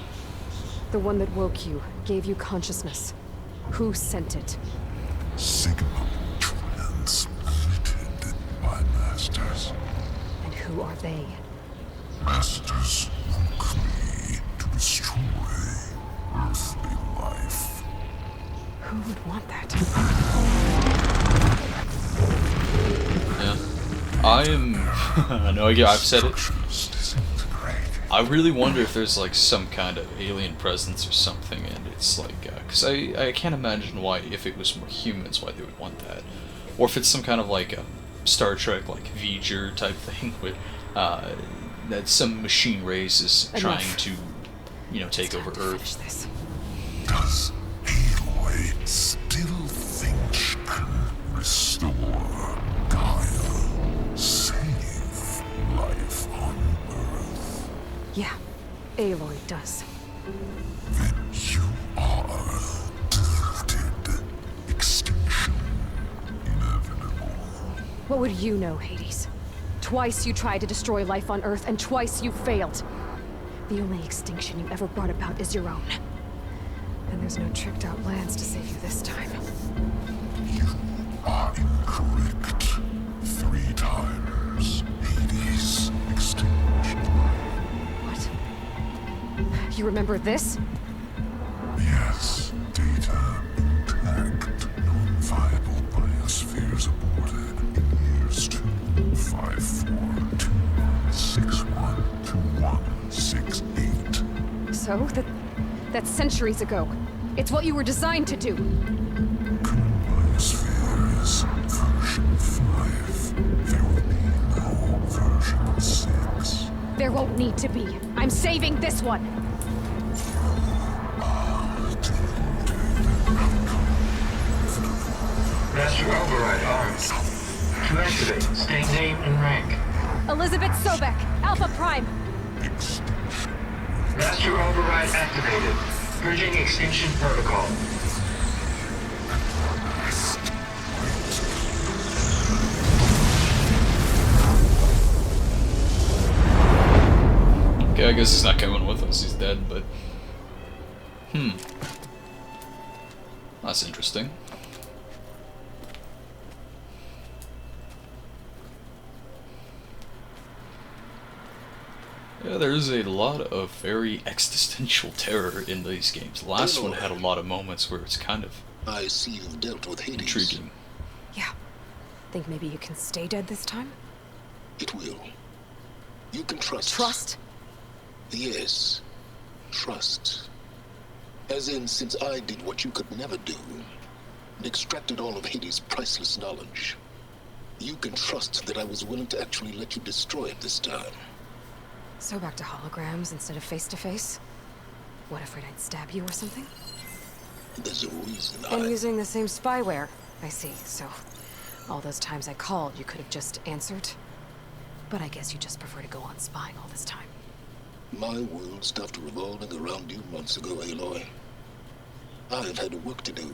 The one that woke you, gave you consciousness. Who sent it? Signal transmitted by masters. And who are they? Masters woke me to destroy earthly life. Who would want that? Yeah. I am... I know I've said it. I really wonder if there's like some kind of alien presence or something, and it's like... because I can't imagine why, if it was more humans, why they would want that. Or if it's some kind of like a Star Trek, like V'ger type thing, where that some machine race is trying to, you know, take over Earth. Does Aloy still think she can restore Gaia, save life on Earth? Yeah, Aloy does. Then you are deluded. Extinction inevitable. What would you know, Hades? Twice you tried to destroy life on Earth, and twice you failed. The only extinction you ever brought about is your own. And there's no tricked-out lands to save you this time. You are incorrect. 3 times. Hades extinction. What? You remember this? Yes. Data intact. Non-viable biospheres aborted in years 254, 2161, 2168. So? That's centuries ago. It's what you were designed to do. Biospheres, version 5. There will be no version 6. There won't need to be. I'm saving this one. Master override armed. To activate, state name and rank. Elizabeth Sobek, Alpha Prime. Master override activated. Purging extinction protocol. Okay, I guess he's not coming with us, he's dead, but... That's interesting. Yeah, there's a lot of very existential terror in these games. The last one had a lot of moments where it's kind of... I see you've dealt with Hades. Intriguing. Yeah. Think maybe you can stay dead this time? It will. You can trust. Trust? Yes. Trust. As in, since I did what you could never do, and extracted all of Hades' priceless knowledge, you can trust that I was willing to actually let you destroy it this time. So back to holograms instead of face-to-face? What, afraid I'd stab you or something? There's a reason And using the same spyware. I see, so all those times I called, you could have just answered? But I guess you just prefer to go on spying all this time. My world stopped revolving around you months ago, Aloy. I've had work to do.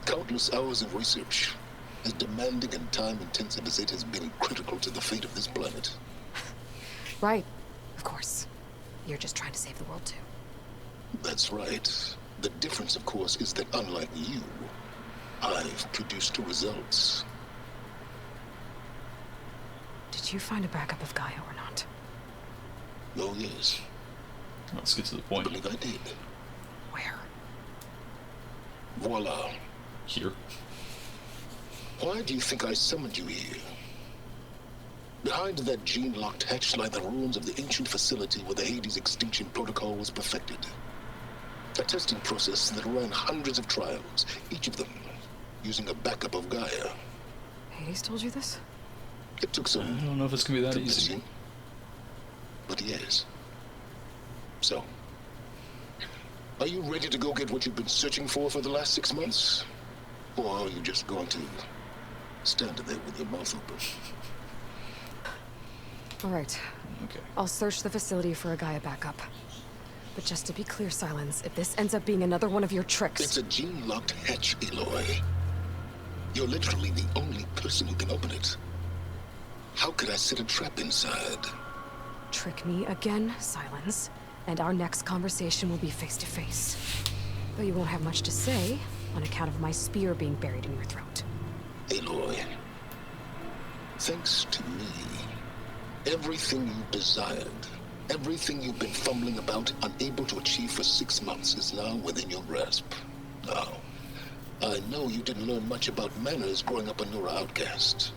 Countless hours of research, as demanding and time-intensive as it has been critical to the fate of this planet. Right, of course. You're just trying to save the world too. That's right. The difference, of course, is that unlike you, I've produced results. Did you find a backup of Gaia or not? Oh, yes. Let's get to the point. I believe I did. Where? Voila. Here. Why do you think I summoned you here? Behind that gene-locked hatch lie the ruins of the ancient facility where the Hades extinction protocol was perfected. A testing process that ran hundreds of trials, each of them using a backup of Gaia. Hades told you this? It took some... I don't know if it's gonna be that easy. But yes. So, are you ready to go get what you've been searching for the last 6 months? Or are you just going to stand there with your mouth open? All right. Okay. I'll search the facility for a Gaia backup. But just to be clear, Sylens, if this ends up being another one of your tricks... It's a gene-locked hatch, Aloy. You're literally the only person who can open it. How could I set a trap inside? Trick me again, Sylens, and our next conversation will be face-to-face. Though you won't have much to say, on account of my spear being buried in your throat. Aloy, thanks to me, everything you desired, everything you've been fumbling about, unable to achieve for 6 months, is now within your grasp. Now, I know you didn't learn much about manners growing up a Nora outcast.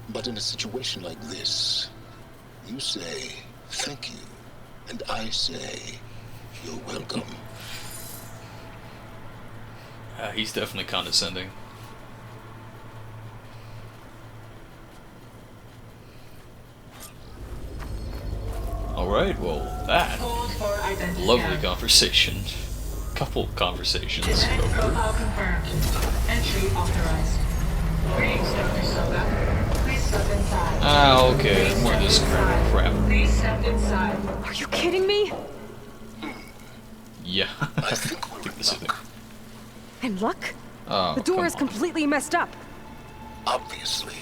But in a situation like this, you say, thank you, and I say, you're welcome. He's definitely condescending. Alright, well, that lovely conversation. Couple conversations. Genetic profile confirmed. Entry authorized. Greetings, Dr. Soka. Please step inside. Ah, okay, more of this crap. Please step inside. Are you kidding me? Yeah. I think this is it. And luck? Oh, the door is completely messed up. Obviously.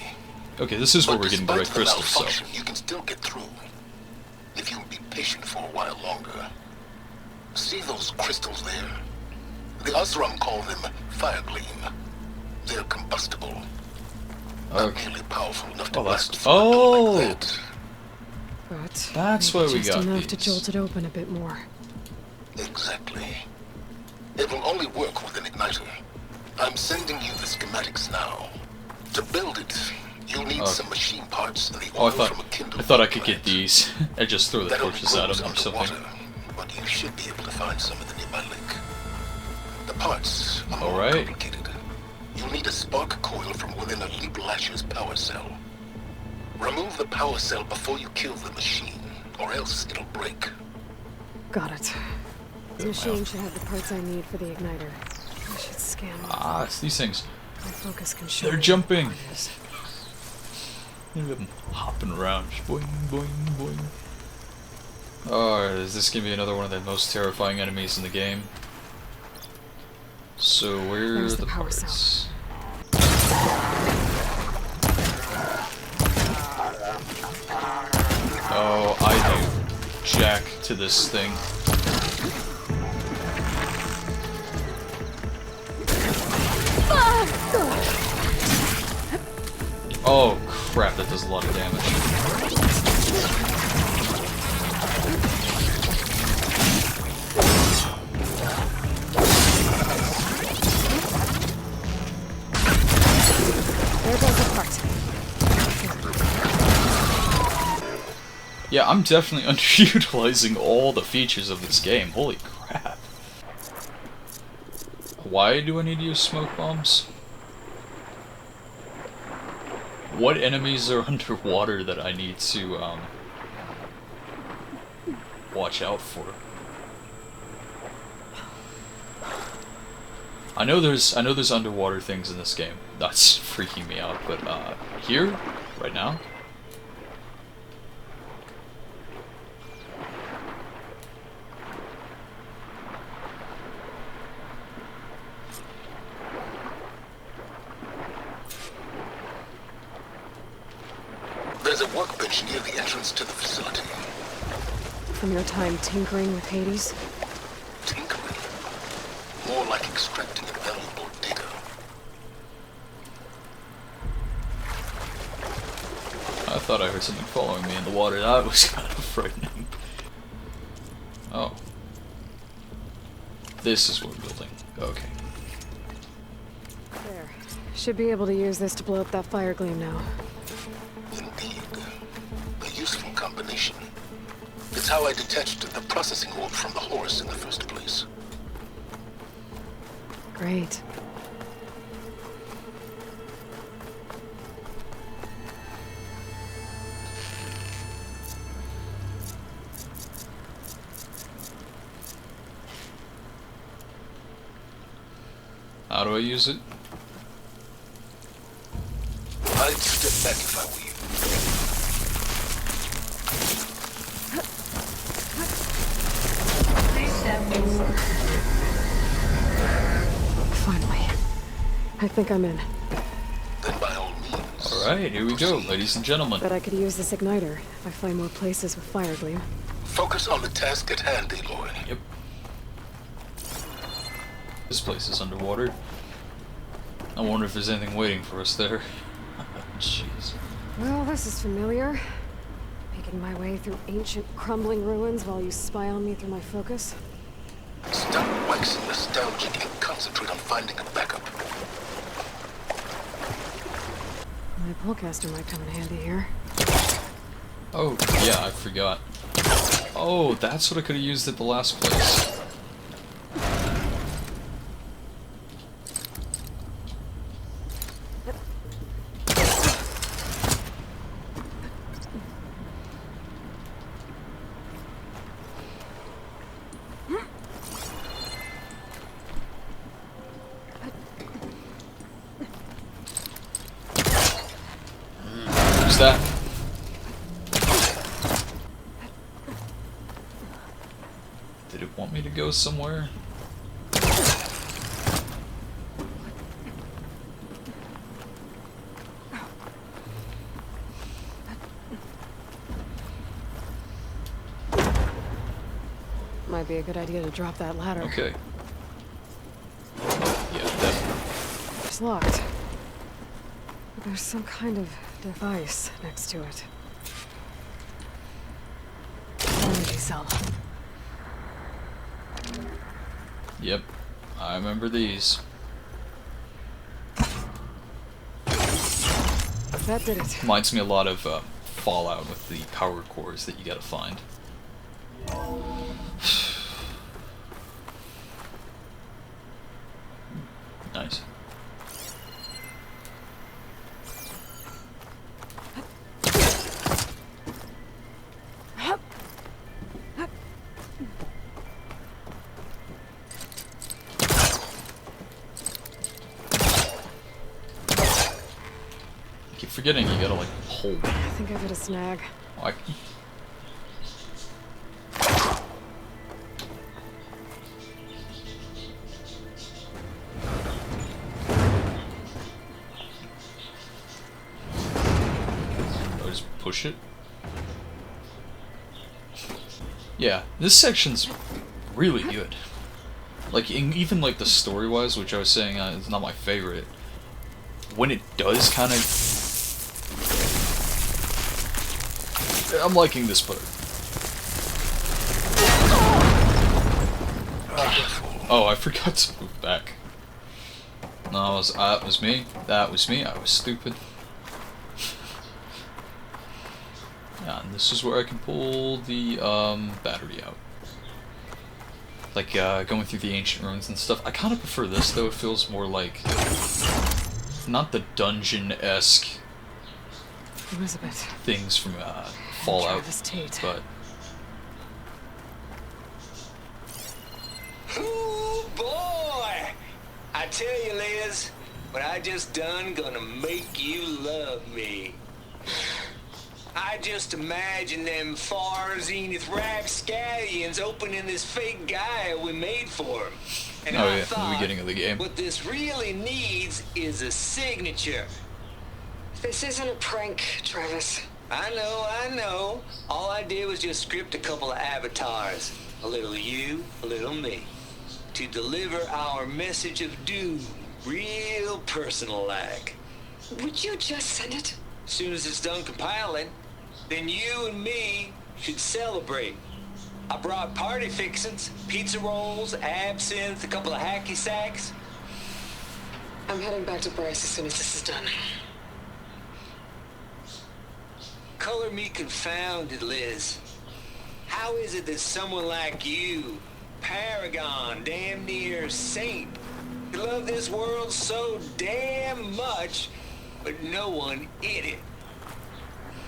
Okay, this is where we're getting the right crystals, so... You can still get through. If you'll be patient for a while longer. See those crystals there? The Osram call them fire gleam. They're combustible. Not nearly powerful enough to last Oh! like that. But that's why we just got enough these. to jolt it open a bit more. Exactly. It will only work with an igniter. I'm sending you the schematics now. To build it, you'll need some machine parts and the oil from a kindle. I thought I could get these and just throw the torches at them or something. But you should be able to find some in the nearby lake. The parts are more Alright. complicated. You'll need a spark coil from within a Leap Lasher's power cell. Remove the power cell before you kill the machine, or else it'll break. Got it. The machine should have the parts I need for the igniter. I should scan them. Ah, it's these things. My focus can show They're me jumping. what it is. Look at them hopping around. Just boing, boing, boing. Oh, is this gonna be another one of the most terrifying enemies in the game? So where are the parts? Oh, I do jack to this thing. Oh crap, that does a lot of damage. There goes the part. Yeah, I'm definitely underutilizing all the features of this game. Holy crap. Why do I need to use smoke bombs? What enemies are underwater that I need to watch out for? I know there's underwater things in this game. That's freaking me out, but here, right now. There's a workbench near the entrance to the facility. From your time tinkering with Hades? Tinkering? More like extracting invaluable data. I thought I heard something following me in the water. That was kind of frightening. Oh. This is what we're building. Okay. There. Should be able to use this to blow up that fire gleam now. Indeed. A useful combination. It's how I detached the processing orb from the horse in the first place. Great. How do I use it? I'd step back if I were you. Please step forward. Finally. I think I'm in. Then by all means. Alright, here we go, ladies and gentlemen. Bet I could use this igniter if I find more places with fire gleam. Focus on the task at hand, Aloy. Yep. This place is underwater. I wonder if there's anything waiting for us there. Jeez. Well, this is familiar. Making my way through ancient, crumbling ruins while you spy on me through my focus. Stop waxing nostalgic and concentrate on finding a backup. My pullcaster might come in handy here. Oh, yeah, I forgot. Oh, that's what I could have used at the last place. That? Did it want me to go somewhere? Might be a good idea to drop that ladder. Okay. Yeah, definitely. It's locked. But there's some kind of device next to it. Energy cell. Yep, I remember these. That did it. Reminds me a lot of Fallout with the power cores that you gotta find. Nice. Forgetting you gotta like hold. I think I've hit a snag. I... I'll just push it. Yeah, this section's really good. Like even like the story-wise, which I was saying is not my favorite. When it does kind of. I'm liking this part. Oh, I forgot to move back. No, that was me. That was me. I was stupid. Yeah, and this is where I can pull the battery out. like going through the ancient ruins and stuff. I kind of prefer this though. It feels more like not the dungeon-esque Elizabeth. things from Fallout, Travis Tate. but Ooh, boy! I tell you, Liz, what I just done gonna make you love me. I just imagine them far zenith rapscallions opening this fake guy we made for him. And oh I yeah, thought, the beginning of the game. what this really needs is a signature. This isn't a prank, Travis. I know. All I did was just script a couple of avatars. A little you, a little me. To deliver our message of doom, real personal-like. Would you just send it? As soon as it's done compiling, then you and me should celebrate. I brought party fixins, pizza rolls, absinthe, a couple of hacky sacks. I'm heading back to Bryce as soon as this is done. Color me confounded, Liz. How is it that someone like you, paragon, damn near saint, could love this world so damn much, but no one in it?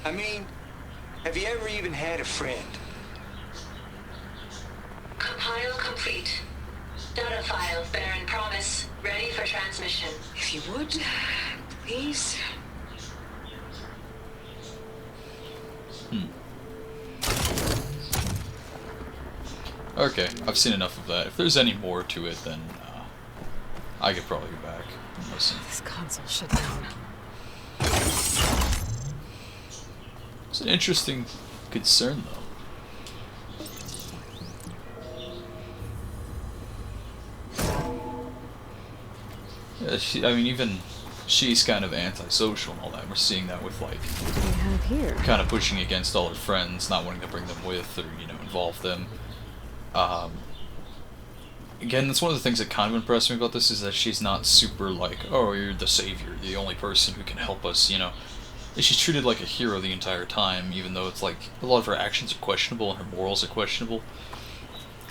I mean, have you ever even had a friend? Compile complete. Data file, Baron Promise, ready for transmission. If you would, please. Okay, I've seen enough of that. If there's any more to it, then I could probably go back and listen. This console shut down. It's an interesting concern, though. Yeah, I mean, even she's kind of antisocial and all that. We're seeing that with, like, What do we have here? kind of pushing against all her friends, not wanting to bring them with or, you know, involve them. Again, that's one of the things that kind of impressed me about this, is that she's not super like, oh, you're the savior, the only person who can help us, you know. She's treated like a hero the entire time, even though it's like a lot of her actions are questionable and her morals are questionable.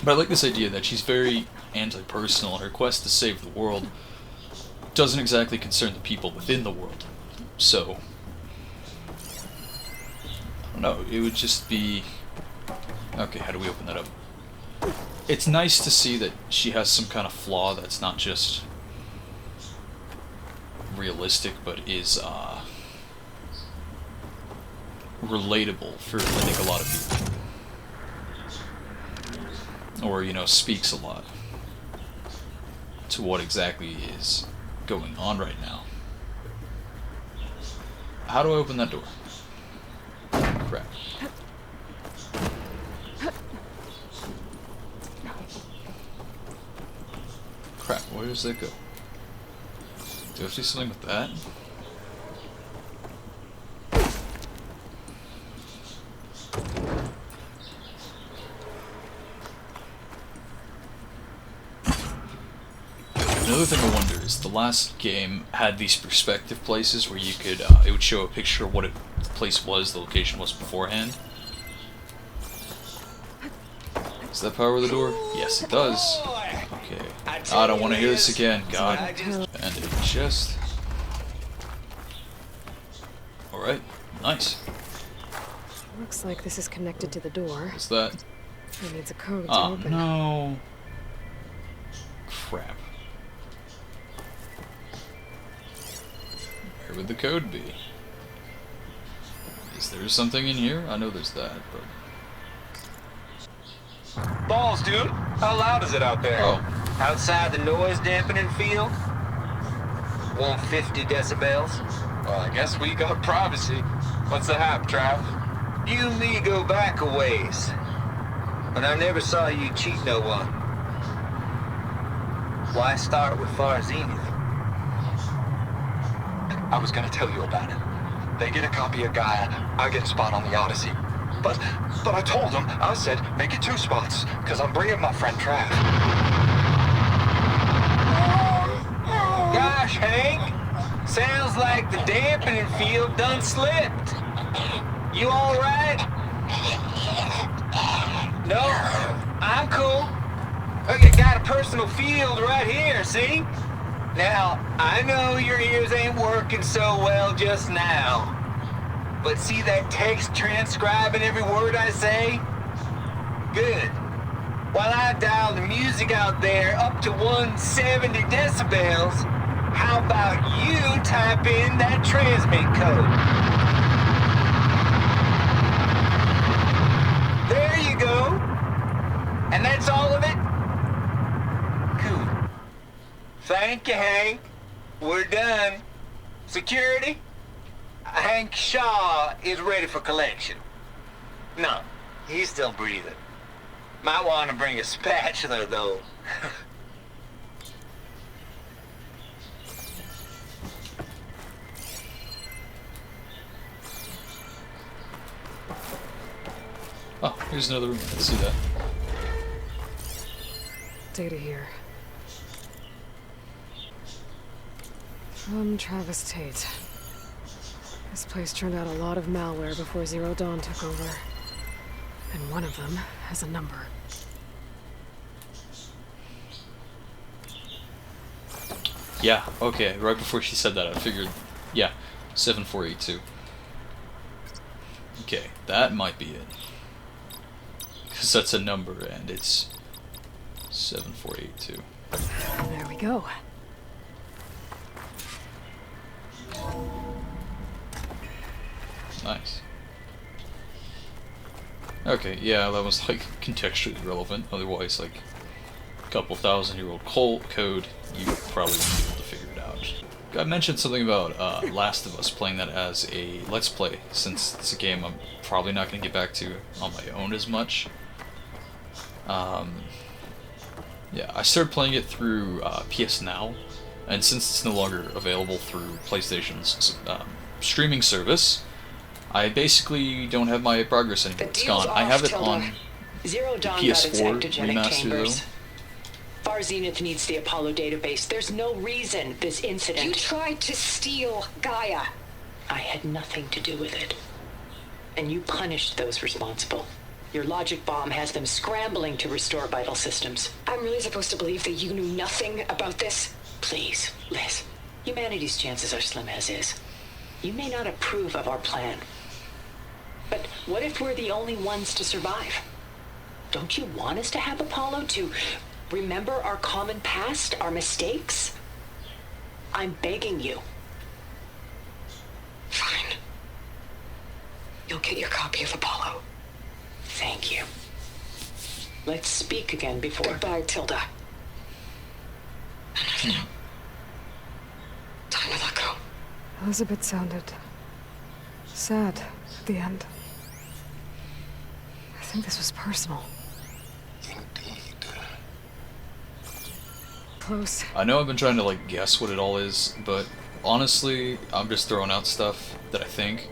But I like this idea that she's very anti-personal, and her quest to save the world doesn't exactly concern the people within the world. So, I don't know, it would just be... Okay, how do we open that up? It's nice to see that she has some kind of flaw that's not just realistic, but is relatable for, I think, a lot of people. Or, you know, speaks a lot to what exactly is going on right now. How do I open that door? Crap. Crap, where does that go? Do I have to do something with that? Another thing I wonder is, the last game had these perspective places where you could, it would show a picture of what the place was, the location was beforehand. Does that power the door? Yes, it does. Okay. I don't want to hear this again, God. And a chest. Alright, nice. Looks like this is connected to the door. What's that? It needs a code to Oh, open. no. Crap. Where would the code be? Is there something in here? I know there's that, but... Balls, dude. How loud is it out there? Oh. Outside the noise dampening field? 150 decibels. Well, I guess we got privacy. What's the hap, Trav? You and me go back a ways. But I never saw you cheat no one. Why start with Far Zenith? I was gonna tell you about it. They get a copy of Gaia, I get a spot on the Odyssey. But I told them, I said, make it 2 spots, because I'm bringing my friend Trav. Gosh, Hank. Sounds like the dampening field done slipped. You alright? No, I'm cool. Look, I got a personal field right here, see? Now, I know your ears ain't working so well just now. But see that text transcribing every word I say? Good. While I dial the music out there up to 170 decibels, how about you type in that transmit code? There you go. And that's all of it? Cool. Thank you, Hank. We're done. Security? Hank Shaw is ready for collection. No, he's still breathing. Might want to bring a spatula, though. Oh, here's another room. Let's see that. Data here. From Travis Tate. This place turned out a lot of malware before Zero Dawn took over. And one of them has a number. Yeah, okay, right before she said that I figured, yeah, 7482. Okay, that might be it. Because that's a number and it's 7482. There we go. Nice. Okay, yeah, that was like contextually relevant. Otherwise, like a couple thousand-year-old code, you probably wouldn't be able to figure it out. I mentioned something about Last of Us, playing that as a Let's Play, since it's a game I'm probably not going to get back to on my own as much. Yeah, I started playing it through PS Now, and since it's no longer available through PlayStation's streaming service, I basically don't have my progress anymore. It's gone. I have it on Zero Dawn PS4 remaster though. Far Zenith needs the Apollo database. There's no reason this incident... You tried to steal Gaia. I had nothing to do with it. And you punished those responsible. Your logic bomb has them scrambling to restore vital systems. I'm really supposed to believe that you knew nothing about this? Please, Liz. Humanity's chances are slim as is. You may not approve of our plan. But what if we're the only ones to survive? Don't you want us to have Apollo to remember our common past, our mistakes? I'm begging you. Fine. You'll get your copy of Apollo. Thank you. Let's speak again before... Goodbye, Tilda. Time to let go. Elizabeth sounded sad at the end. I think this was personal. Close. I know I've been trying to like guess what it all is, but honestly, I'm just throwing out stuff that I think.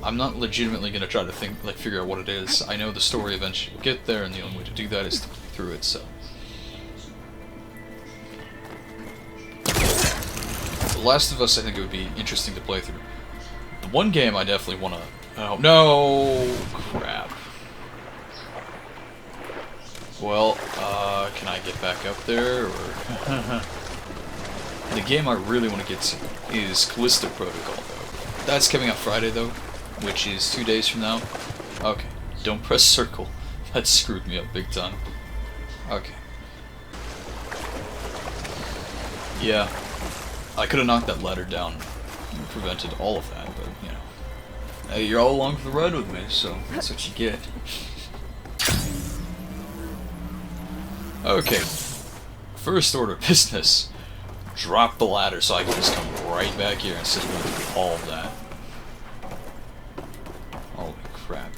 I'm not legitimately gonna try to figure out what it is. I know the story eventually will get there, and the only way to do that is to play through it, so. The Last of Us, I think it would be interesting to play through. The one game I definitely wanna... Oh, no! Crap. Well, can I get back up there, or... The game I really want to get to is Callisto Protocol, though. That's coming out Friday, though, which is 2 days from now. Okay, don't press circle. That screwed me up big time. Okay. Yeah, I could have knocked that ladder down and prevented all of that, but, you know. Hey, you're all along for the ride with me, so that's what you get. Okay, first order of business. Drop the ladder so I can just come right back here instead of going through all of that. Holy crap.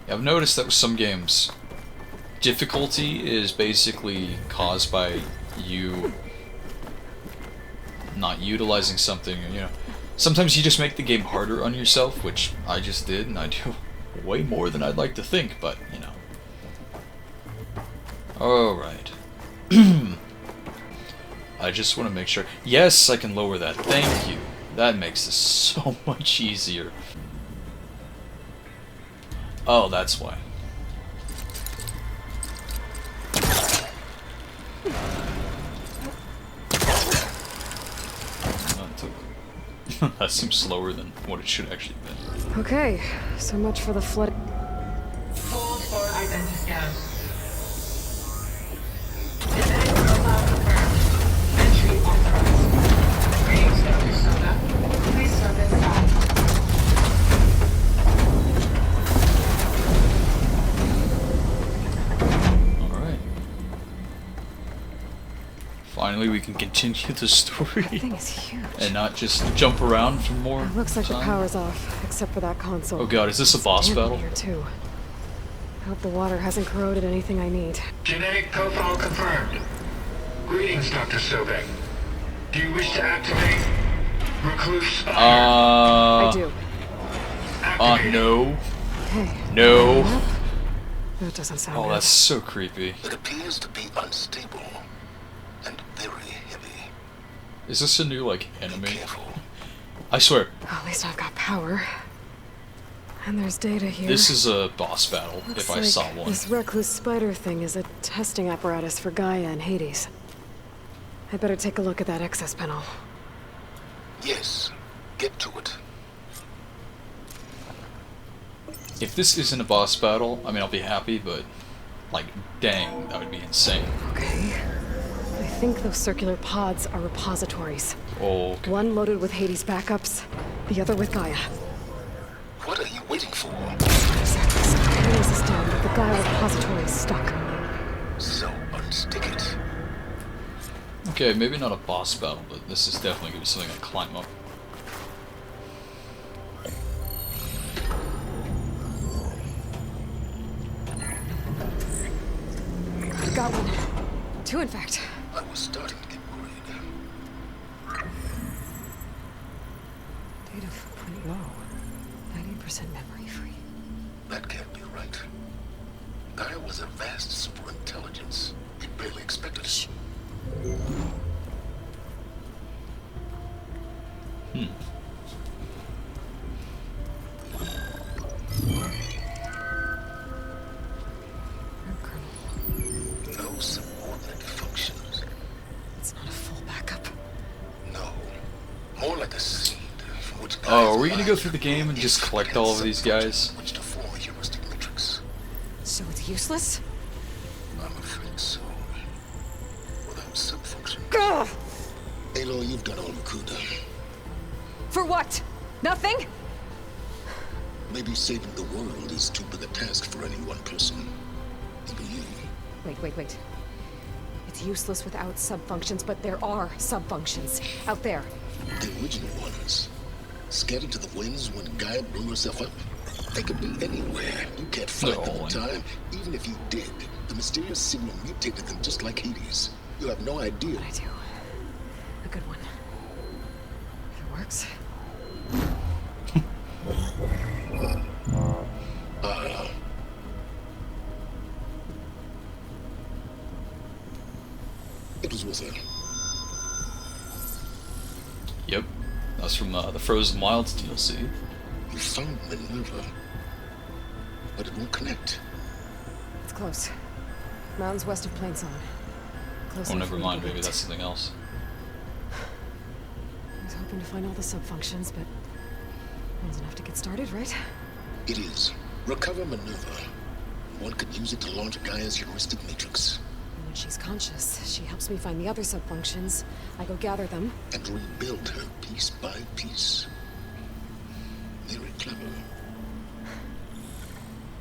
Yeah, I've noticed that with some games, difficulty is basically caused by you not utilizing something, you know. Sometimes you just make the game harder on yourself, which I just did, and I do way more than I'd like to think, but, you know. Alright. I just want to make sure... Yes, I can lower that. Thank you. That makes this so much easier. Oh, that's why. That seems slower than what it should actually have been. Okay, so much for the flood. Hold for identity scan. Identity profile confirmed. Entry authorized. Greetings, Dr. Soda. Please step inside. Finally, we can continue the story. That thing is huge. And not just jump around for more It looks like time. the power's off, except for that console. Oh god, is this a boss It's damp battle? in here too. I hope the water hasn't corroded anything I need. Genetic profile confirmed. Greetings, Dr. Sobek. Do you wish to activate Recluse Spire? I do. No. Okay. No. That doesn't sound Oh, good. that's so creepy. It appears to be unstable and very heavy. Is this a new, like, enemy? I swear, At least I've got power. And there's data here. this is a boss battle, Looks if I like saw one. This recluse spider thing is a testing apparatus for Gaia and Hades. I'd better take a look at that access panel. Yes, get to it. If this isn't a boss battle, I mean, I'll be happy, but, like, dang, that would be insane. Okay. I think those circular pods are repositories. Oh, One loaded with Hades backups, the other with Gaia. What are you waiting for? Hades is down, but the Gaia repository is stuck. So unstick it. Okay, maybe not a boss battle, but this is definitely going to be something I climb up. I've got one. Two, in fact. I was starting to get worried. Data footprint low. 90% memory free. That can't be right. Gaia was a vast superintelligence. We barely expected it. No subordinate functions. It's not a full backup. No. More like a seed from which Oh, are we going to go through the game and just collect all of these guys? which to form a heuristic matrix. So it's useless? I'm afraid so. Without some function. Gah! Aloy, you've done all you could. For what? Nothing? Maybe saving the world is too big a task for any one person. Even you. Wait. It's useless without subfunctions, but there are subfunctions out there. The original ones. Scattered to the winds when Gaia blew herself up. They could be anywhere. You can't find them in time. Even if you did, the mysterious signal mutated them just like Hades. You have no idea. But I do. A good one. If it works. It was with her. Yep. That's from the Frozen Wilds DLC. You found Minerva, but it won't connect. It's close. Mountains west of Plainsong. Close Oh, enough never for me to mind. get Maybe it. that's something else. I was hoping to find all the subfunctions, but one's enough to get started, right? It is. Recover Minerva. One could use it to launch Gaia's heuristic matrix. And when she's conscious, she helps me find the other subfunctions. I go gather them. And rebuild her piece by piece. Very clever.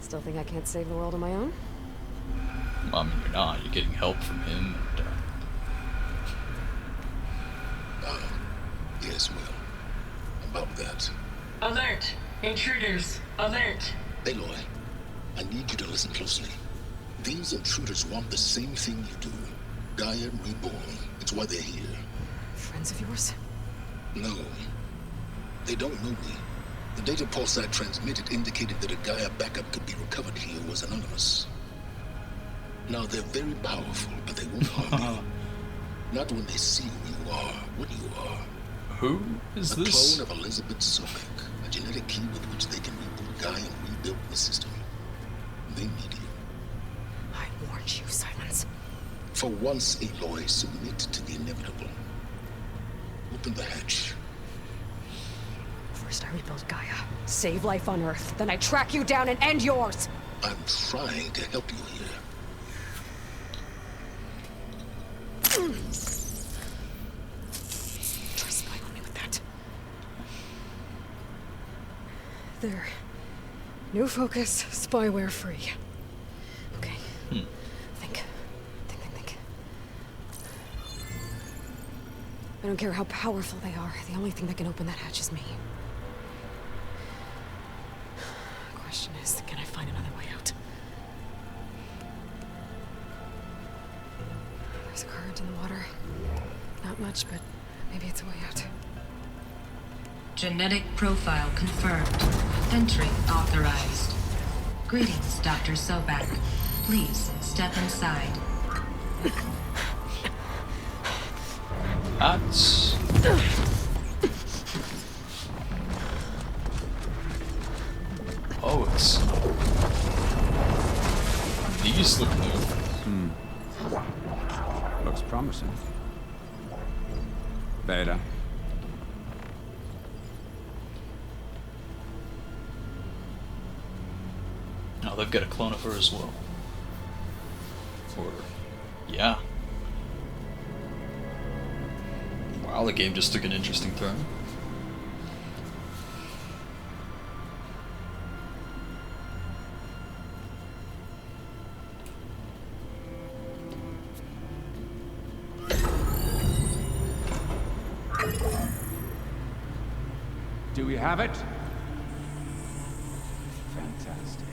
Still think I can't save the world on my own? I mean, you're not. You're getting help from him. And, Yes, well. About that. Alert! Intruders! Alert! Aloy, I need you to listen closely. These intruders want the same thing you do. Gaia reborn. It's why they're here. Friends of yours? No. They don't know me. The data pulse I transmitted indicated that a Gaia backup could be recovered here was anonymous. Now, they're very powerful, but they won't harm you. Not when they see who you are, what you are. Who is this? A clone of Elizabeth Sobek, a genetic key with which they can reboot Gaia and rebuild the system. They need you. I warned you, Sylens. For once, Aloy, submit to the inevitable. Open the hatch. First I rebuild Gaia, save life on Earth, then I track you down and end yours! I'm trying to help you here. Try spying on me with that. There. New focus, spyware free. Okay. Think. I don't care how powerful they are. The only thing that can open that hatch is me. The question is, can I find another way out? There's a current in the water. Not much, but maybe it's a way out. Genetic profile confirmed. Entry authorized. Greetings, Dr. Sobek. Please step inside. That's... Oh, it's... These look new. Looks promising. Beta. Oh, they've got a clone of her as well. Or... yeah. Wow, the game just took an interesting turn. Do we have it? Fantastic.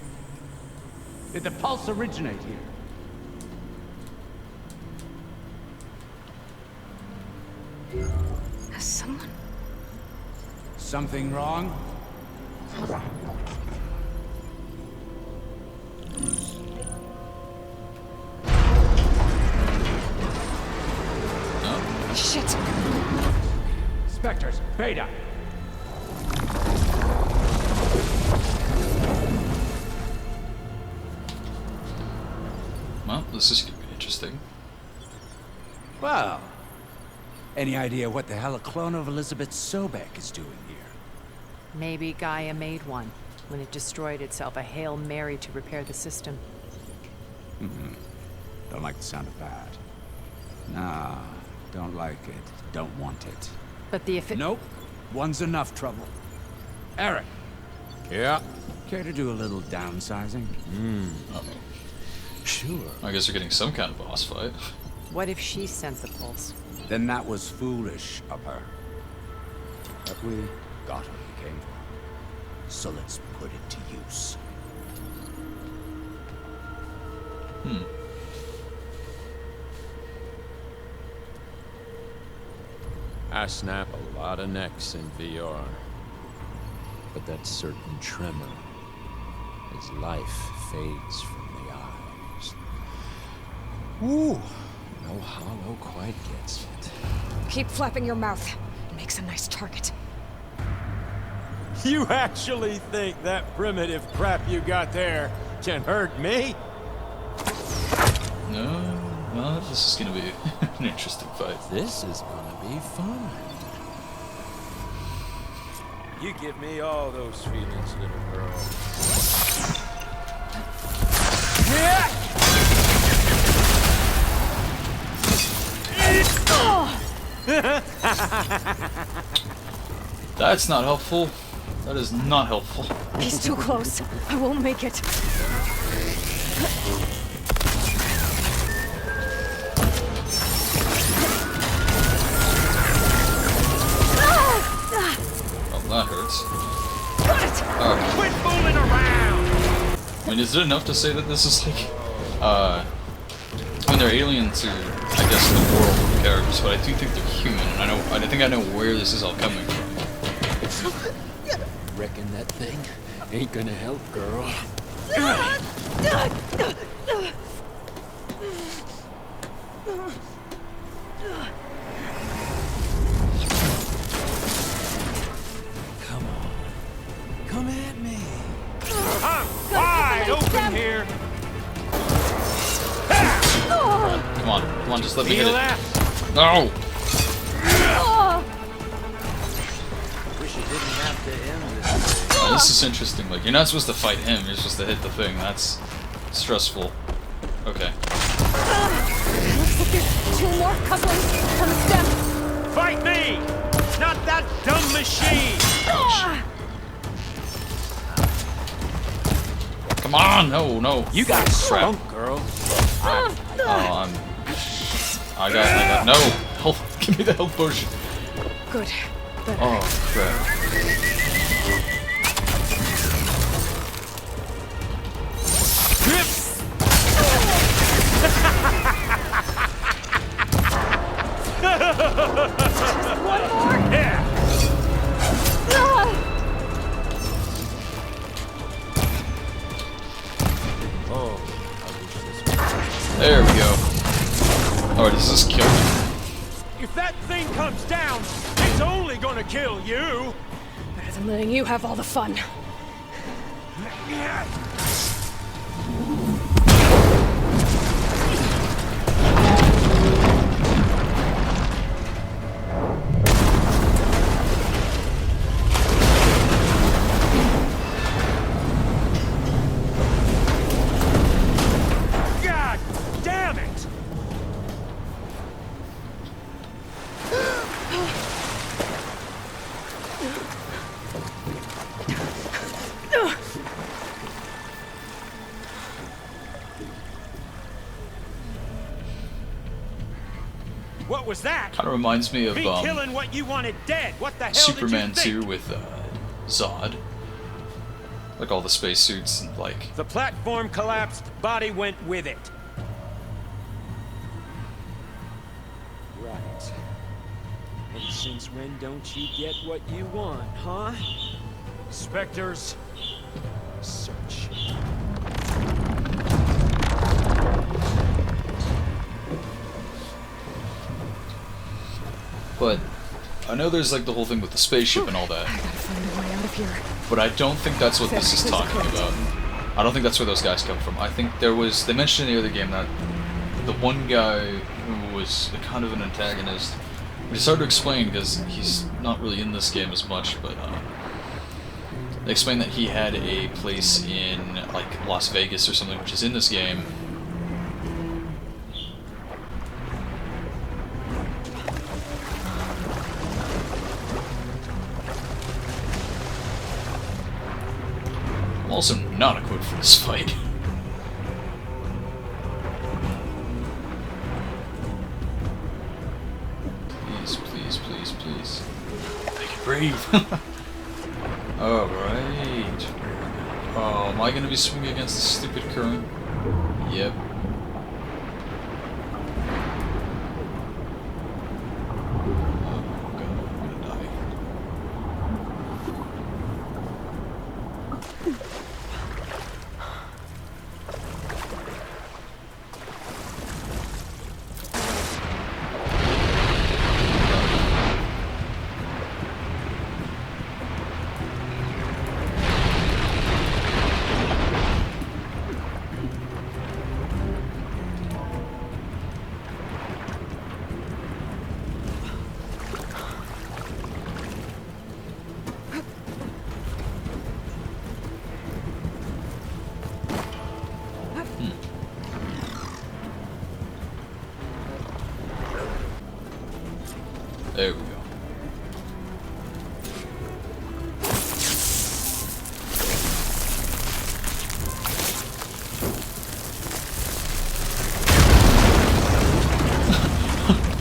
Did the pulse originate here? Has someone... Something wrong? Oh. Shit! Spectres, Beta! Well, this is gonna be interesting. Well, any idea what the hell a clone of Elizabeth Sobek is doing here? Maybe Gaia made one when it destroyed itself, a Hail Mary to repair the system. Don't like the sound of that. Nah, don't like it. Don't want it. But the Nope. One's enough trouble. Eric. Yeah? Care to do a little downsizing? Okay. Sure. I guess we're getting some kind of boss fight. What if she sent the pulse? Then that was foolish of her. But we got what we came for. So let's put it to use. I snap a lot of necks in VR. But that certain tremor as life fades from the eyes. Ooh, no hollow quite gets it. Keep flapping your mouth. It makes a nice target. You actually think that primitive crap you got there can hurt me? No, well, this is gonna be an interesting fight. This is gonna be fun. You give me all those feelings, little girl. That's not helpful. That is not helpful. He's too close. I won't make it. Oh, that hurts. Quit fooling around! I mean, is it enough to say that this is like, I mean, they're alien to, I guess, the world of the characters, but I do think they're human, and I think I know where this is all coming from. Reckon that thing ain't gonna help, girl. Come on. Come at me. I'm wide open here. Come on, just let me hit Feel it. that? No! Wish it didn't have to end this is interesting. Like, you're not supposed to fight him, you're supposed to hit the thing. That's stressful. Okay. Looks like there's 2 more couplings on the stem. Fight me! Not that dumb machine! Come on! No, no. You got crap, girl. I got no health. Give me the health potion. Good. Better. Oh crap. One more. Yeah. Oh, There we go. Oh, does this kill me? If that thing comes down, it's only gonna kill you. Better than letting you have all the fun. God damn it! What was that? Kind of reminds me of Me killing what you wanted dead. What the hell Superman did you 2 with Zod. Like all the spacesuits and like. The platform collapsed, body went with it. Right. And since when don't you get what you want, huh? Spectres, search. But I know there's like the whole thing with the spaceship and all that. I gotta find a way out of here. But I don't think that's what this is talking about. I don't think that's where those guys come from. I think there was, they mentioned in the other game that the one guy who was kind of an antagonist, which is hard to explain because he's not really in this game as much, but they explained that he had a place in like Las Vegas or something, which is in this game. I'm also not equipped for this fight. Please, please, please, please. I can breathe. Alright. Oh, am I gonna be swinging against the stupid current? Yep. There we go.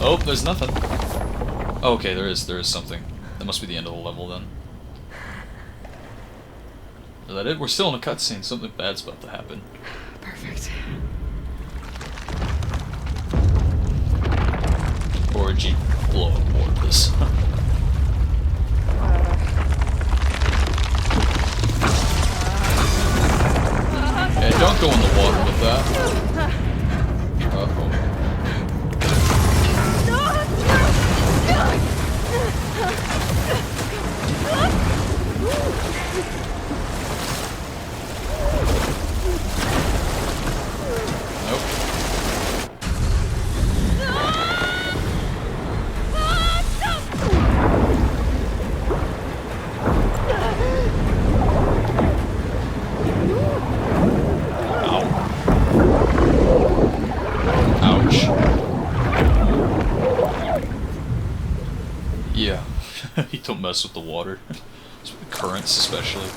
Oh, there's nothing. Oh, okay, there is something. That must be the end of the level then. Is that it? We're still in a cutscene. Something bad's about to happen. Perfect. Orgy blow up orbs. Hey, don't go in the water with that. Uh-oh. Yeah. You don't mess with the water. Currents, especially.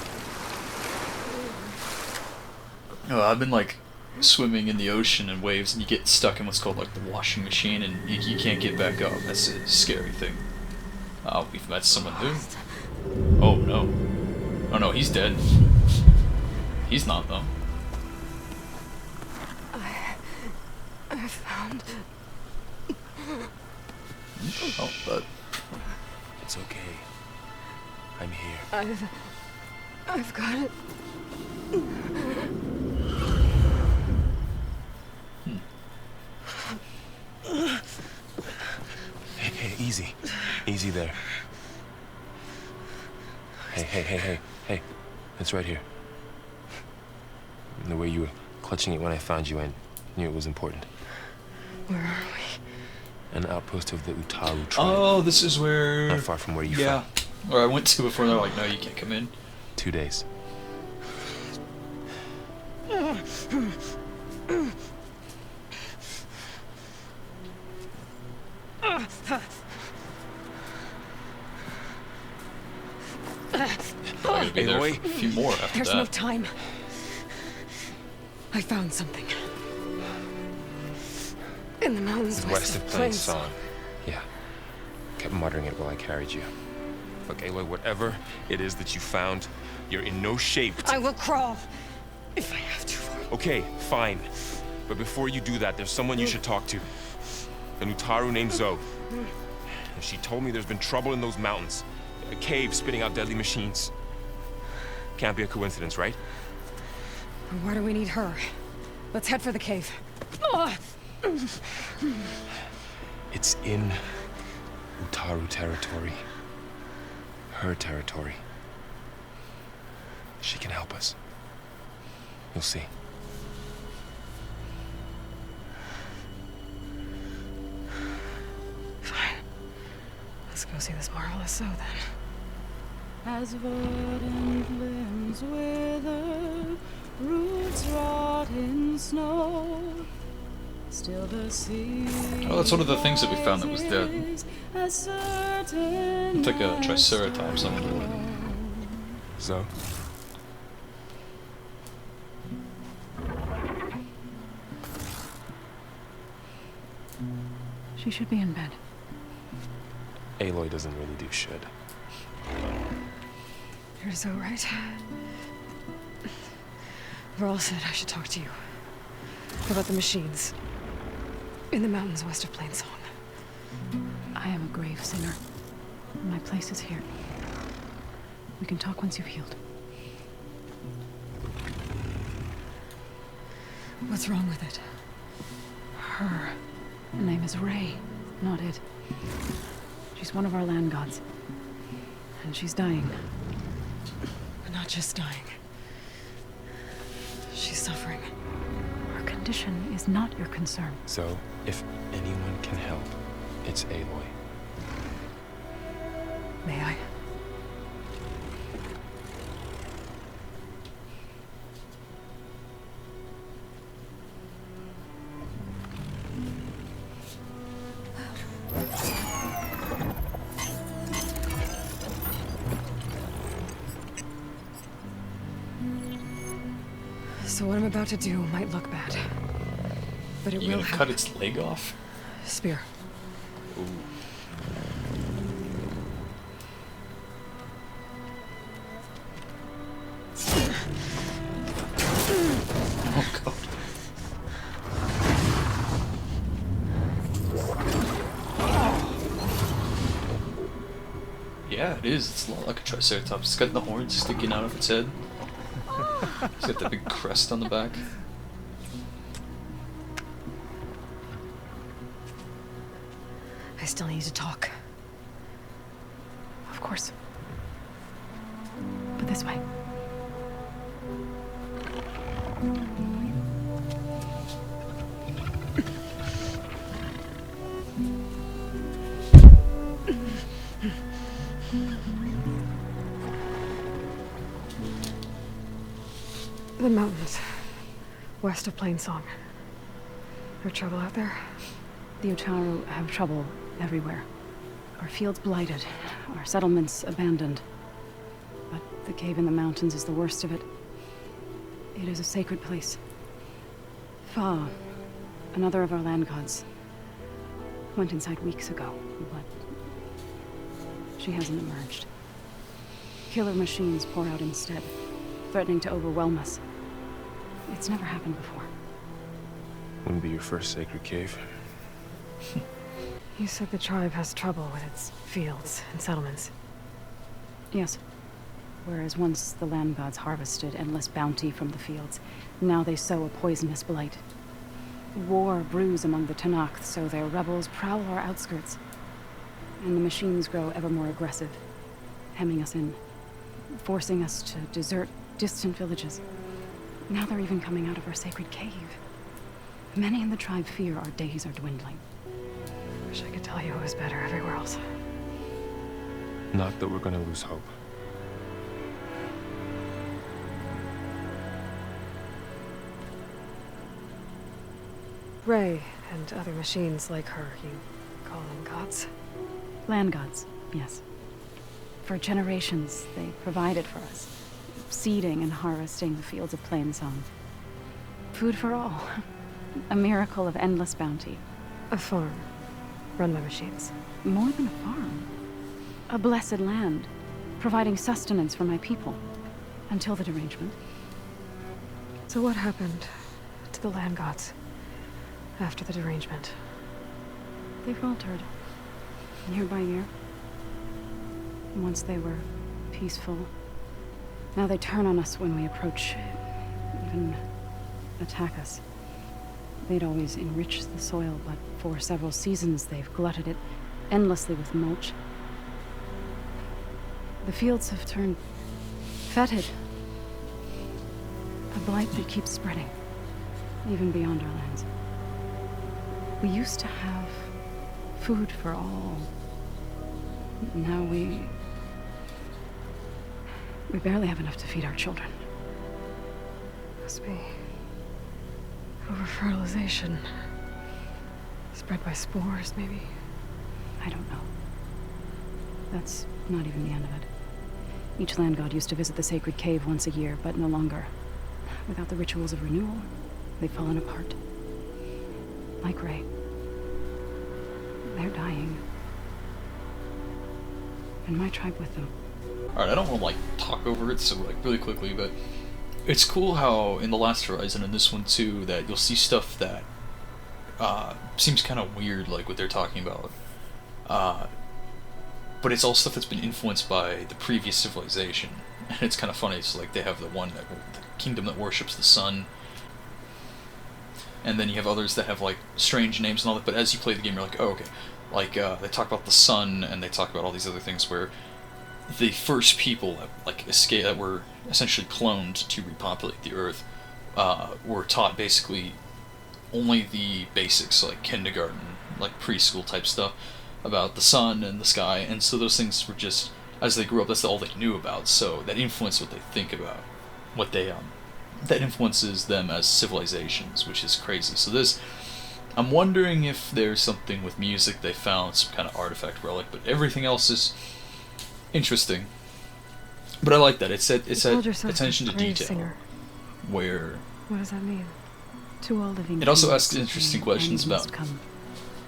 Oh, I've been like swimming in the ocean and waves, and you get stuck in what's called like the washing machine, and you can't get back up. That's a scary thing. Oh, we've met someone new. Oh no. Oh no, he's dead. He's not though. I found. Oh, but it's okay. I'm here. I've got it. Hey, easy. Easy there. Hey. It's right here. The way you were clutching it when I found you, I knew it was important. Where are we? An outpost of the Utaru tribe. oh, this is where. Not far from where you Yeah. Or I went to before. They're like, no, you can't come in. 2 days. Probably gonna be there for a few more after There's that. no time. I found something. In the mountains West of Plains Song. Yeah. Kept muttering it while I carried you. Look, Aloy, whatever it is that you found, you're in no shape to... I will crawl. If I have to. Okay, fine. But before you do that, there's someone you should talk to. An Utaru named Zoe. And she told me there's been trouble in those mountains. A cave spitting out deadly machines. Can't be a coincidence, right? Why do we need her? Let's head for the cave. It's in Utaru territory. Her territory. She can help us. You'll see. Fine. Let's go see this marvelous Zoe then. As verdant limbs wither, roots rot in snow. Still the sea. Oh, that's one of the things that we found that was dead. It's like a triceratops on the wood. So? She should be in bed. Aloy doesn't really do should. You're so right. Varl said I should talk to you. About the machines. In the mountains west of Plains Song. I am a grave sinner. My place is here. We can talk once you've healed. What's wrong with it? Her name is Ray, not it. She's one of our land gods. And she's dying. But not just dying. She's suffering. Her condition is not your concern. So, if anyone can help, it's Aloy. May I? So what I'm about to do might look bad. But it You will gonna happen. cut its leg off? Spear. Ooh. Oh god. Yeah, it is. It's a lot like a triceratops. It's got the horns sticking out of its head. It's got that big crest on the back. I still need to talk. Of course. But this way. The mountains. West of Plains Song. There trouble out there? The Utaru have trouble everywhere. Our fields blighted, our settlements abandoned. But the cave in the mountains is the worst of it. It is a sacred place. Fa, another of our land gods, went inside weeks ago, but she hasn't emerged. Killer machines pour out instead, threatening to overwhelm us. It's never happened before. Wouldn't be your first sacred cave. You said the tribe has trouble with its fields and settlements. Yes. Whereas once the land gods harvested endless bounty from the fields, now they sow a poisonous blight. War brews among the Tenakth, so their rebels prowl our outskirts. And the machines grow ever more aggressive, hemming us in, forcing us to desert distant villages. Now they're even coming out of our sacred cave. Many in the tribe fear our days are dwindling. Wish I could tell you it was better everywhere else. Not that we're gonna lose hope. Ray and other machines like her, you call them gods? Land gods, yes. For generations, they provided for us, seeding and harvesting the fields of Plainsong. Food for all. A miracle of endless bounty. A farm, run by machines. More than a farm. A blessed land, providing sustenance for my people. Until the derangement. So what happened to the land gods after the derangement? They faltered, year by year. Once they were peaceful. Now they turn on us when we approach, even attack us. They'd always enriched the soil, but for several seasons they've glutted it endlessly with mulch. The fields have turned fetid. A blight that keeps spreading, even beyond our lands. We used to have food for all. Now we barely have enough to feed our children. Must be over-fertilization. Spread by spores, maybe? I don't know. That's not even the end of it. Each land god used to visit the sacred cave once a year, but no longer. Without the rituals of renewal, they've fallen apart. Like Ray. They're dying. And my tribe with them. Alright, I don't want to, like, talk over it, so, like, really quickly, but it's cool how in The Last Horizon and this one, too, that you'll see stuff that seems kind of weird, like what they're talking about. But it's all stuff that's been influenced by the previous civilization. And it's kind of funny, it's like they have the kingdom that worships the sun. And then you have others that have, like, strange names and all that, but as you play the game, you're like, oh, okay. Like, they talk about the sun, and they talk about all these other things where the first people that, like, that were essentially cloned to repopulate the Earth were taught basically only the basics, like kindergarten, like preschool type stuff about the sun and the sky, and so those things were just, as they grew up, that's all they knew about, so that influenced what they think about, what they, that influences them as civilizations, which is crazy. So this, I'm wondering if there's something with music they found, some kind of artifact relic, but everything else is interesting. But I like that. It's attention to detail. Singer. Where... What does that mean? To all living it also asks interesting questions about,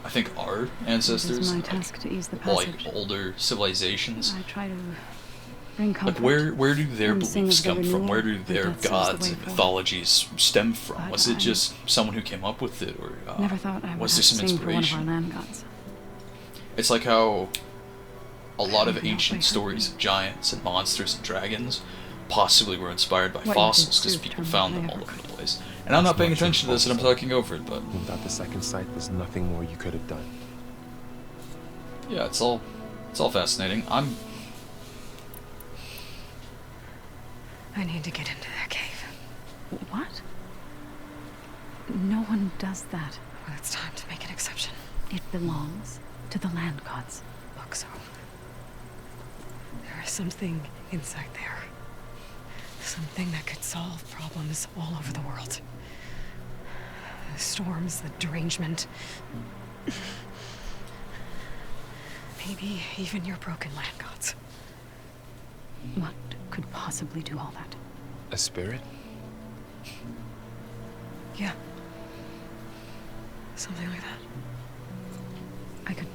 I think, our ancestors. It is my task to ease the passage. Like older civilizations. I try to bring comfort. Like where do their beliefs come from? Where do their gods and mythologies stem from? Was it just someone who came up with it, or never thought I was there some inspiration? For one of our land gods. It's like how a lot of ancient stories of giants and monsters and dragons possibly were inspired by fossils because people found them all over the place. And I'm not paying attention to this and I'm talking over it, but... Without the second sight, there's nothing more you could have done. Yeah, it's all fascinating. I need to get into that cave. What? No one does that. Well, it's time to make an exception. It belongs to the land gods. Look, so... there is something inside there. Something that could solve problems all over the world. The storms, the derangement. Maybe even your broken land gods. What could possibly do all that? A spirit? Yeah. Something like that. I could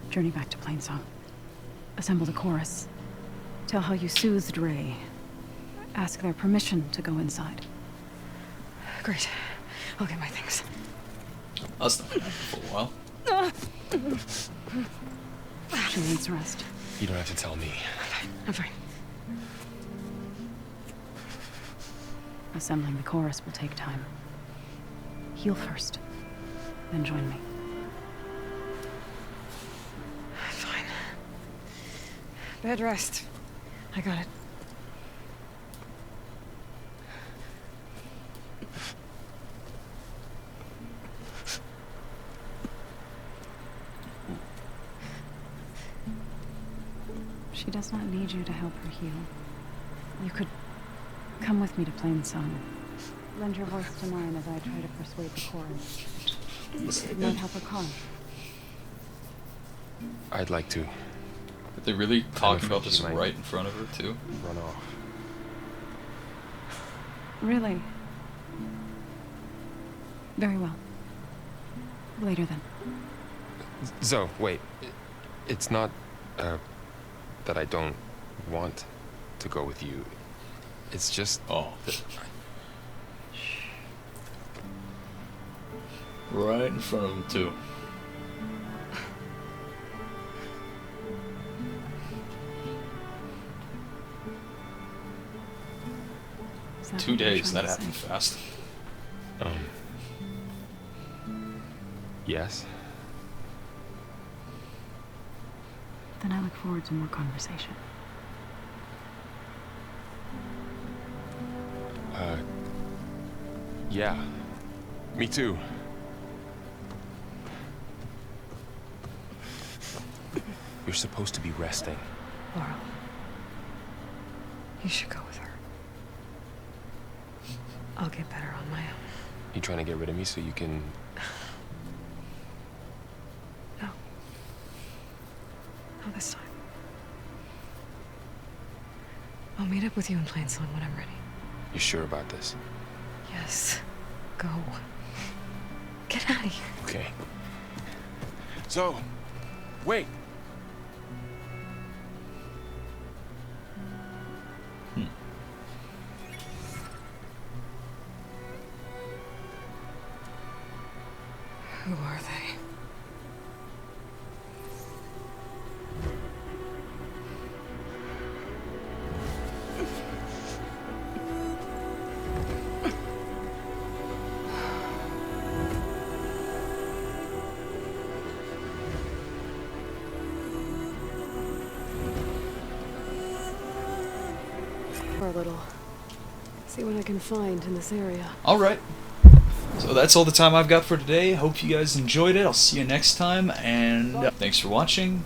journey back to Plainsong. Assemble the chorus. Tell how you soothed Ray. Ask their permission to go inside. Great. I'll get my things. That's not for a while. She needs rest. You don't have to tell me. I'm fine. Assembling the chorus will take time. Heal first, then join me. Fine. Bed rest. I got it. She does not need you to help her heal. You could come with me to Plainsong. Lend your voice to mine as I try to persuade the chorus. It might help her calm. I'd like to. But they're really talking about this right in front of her, too? Run off. Really? Very well. Later then. Zoe, wait. It's not, that I don't want to go with you. It's just... Oh. Right in front of him, too. Is that 2 what you're days, trying that to happened say? fast. Yes? Then I look forward to more conversation. Yeah. Me too. You're supposed to be resting. Laurel. You should go with her. I'll get better on my own. You trying to get rid of me so you can... No. Not this time. I'll meet up with you in Plainsong when I'm ready. You sure about this? Yes. Go. Get out of here. Okay. Zoe, wait. Who are they? For a little. See what I can find in this area. Alright. So that's all the time I've got for today. Hope you guys enjoyed it. I'll see you next time, and thanks for watching.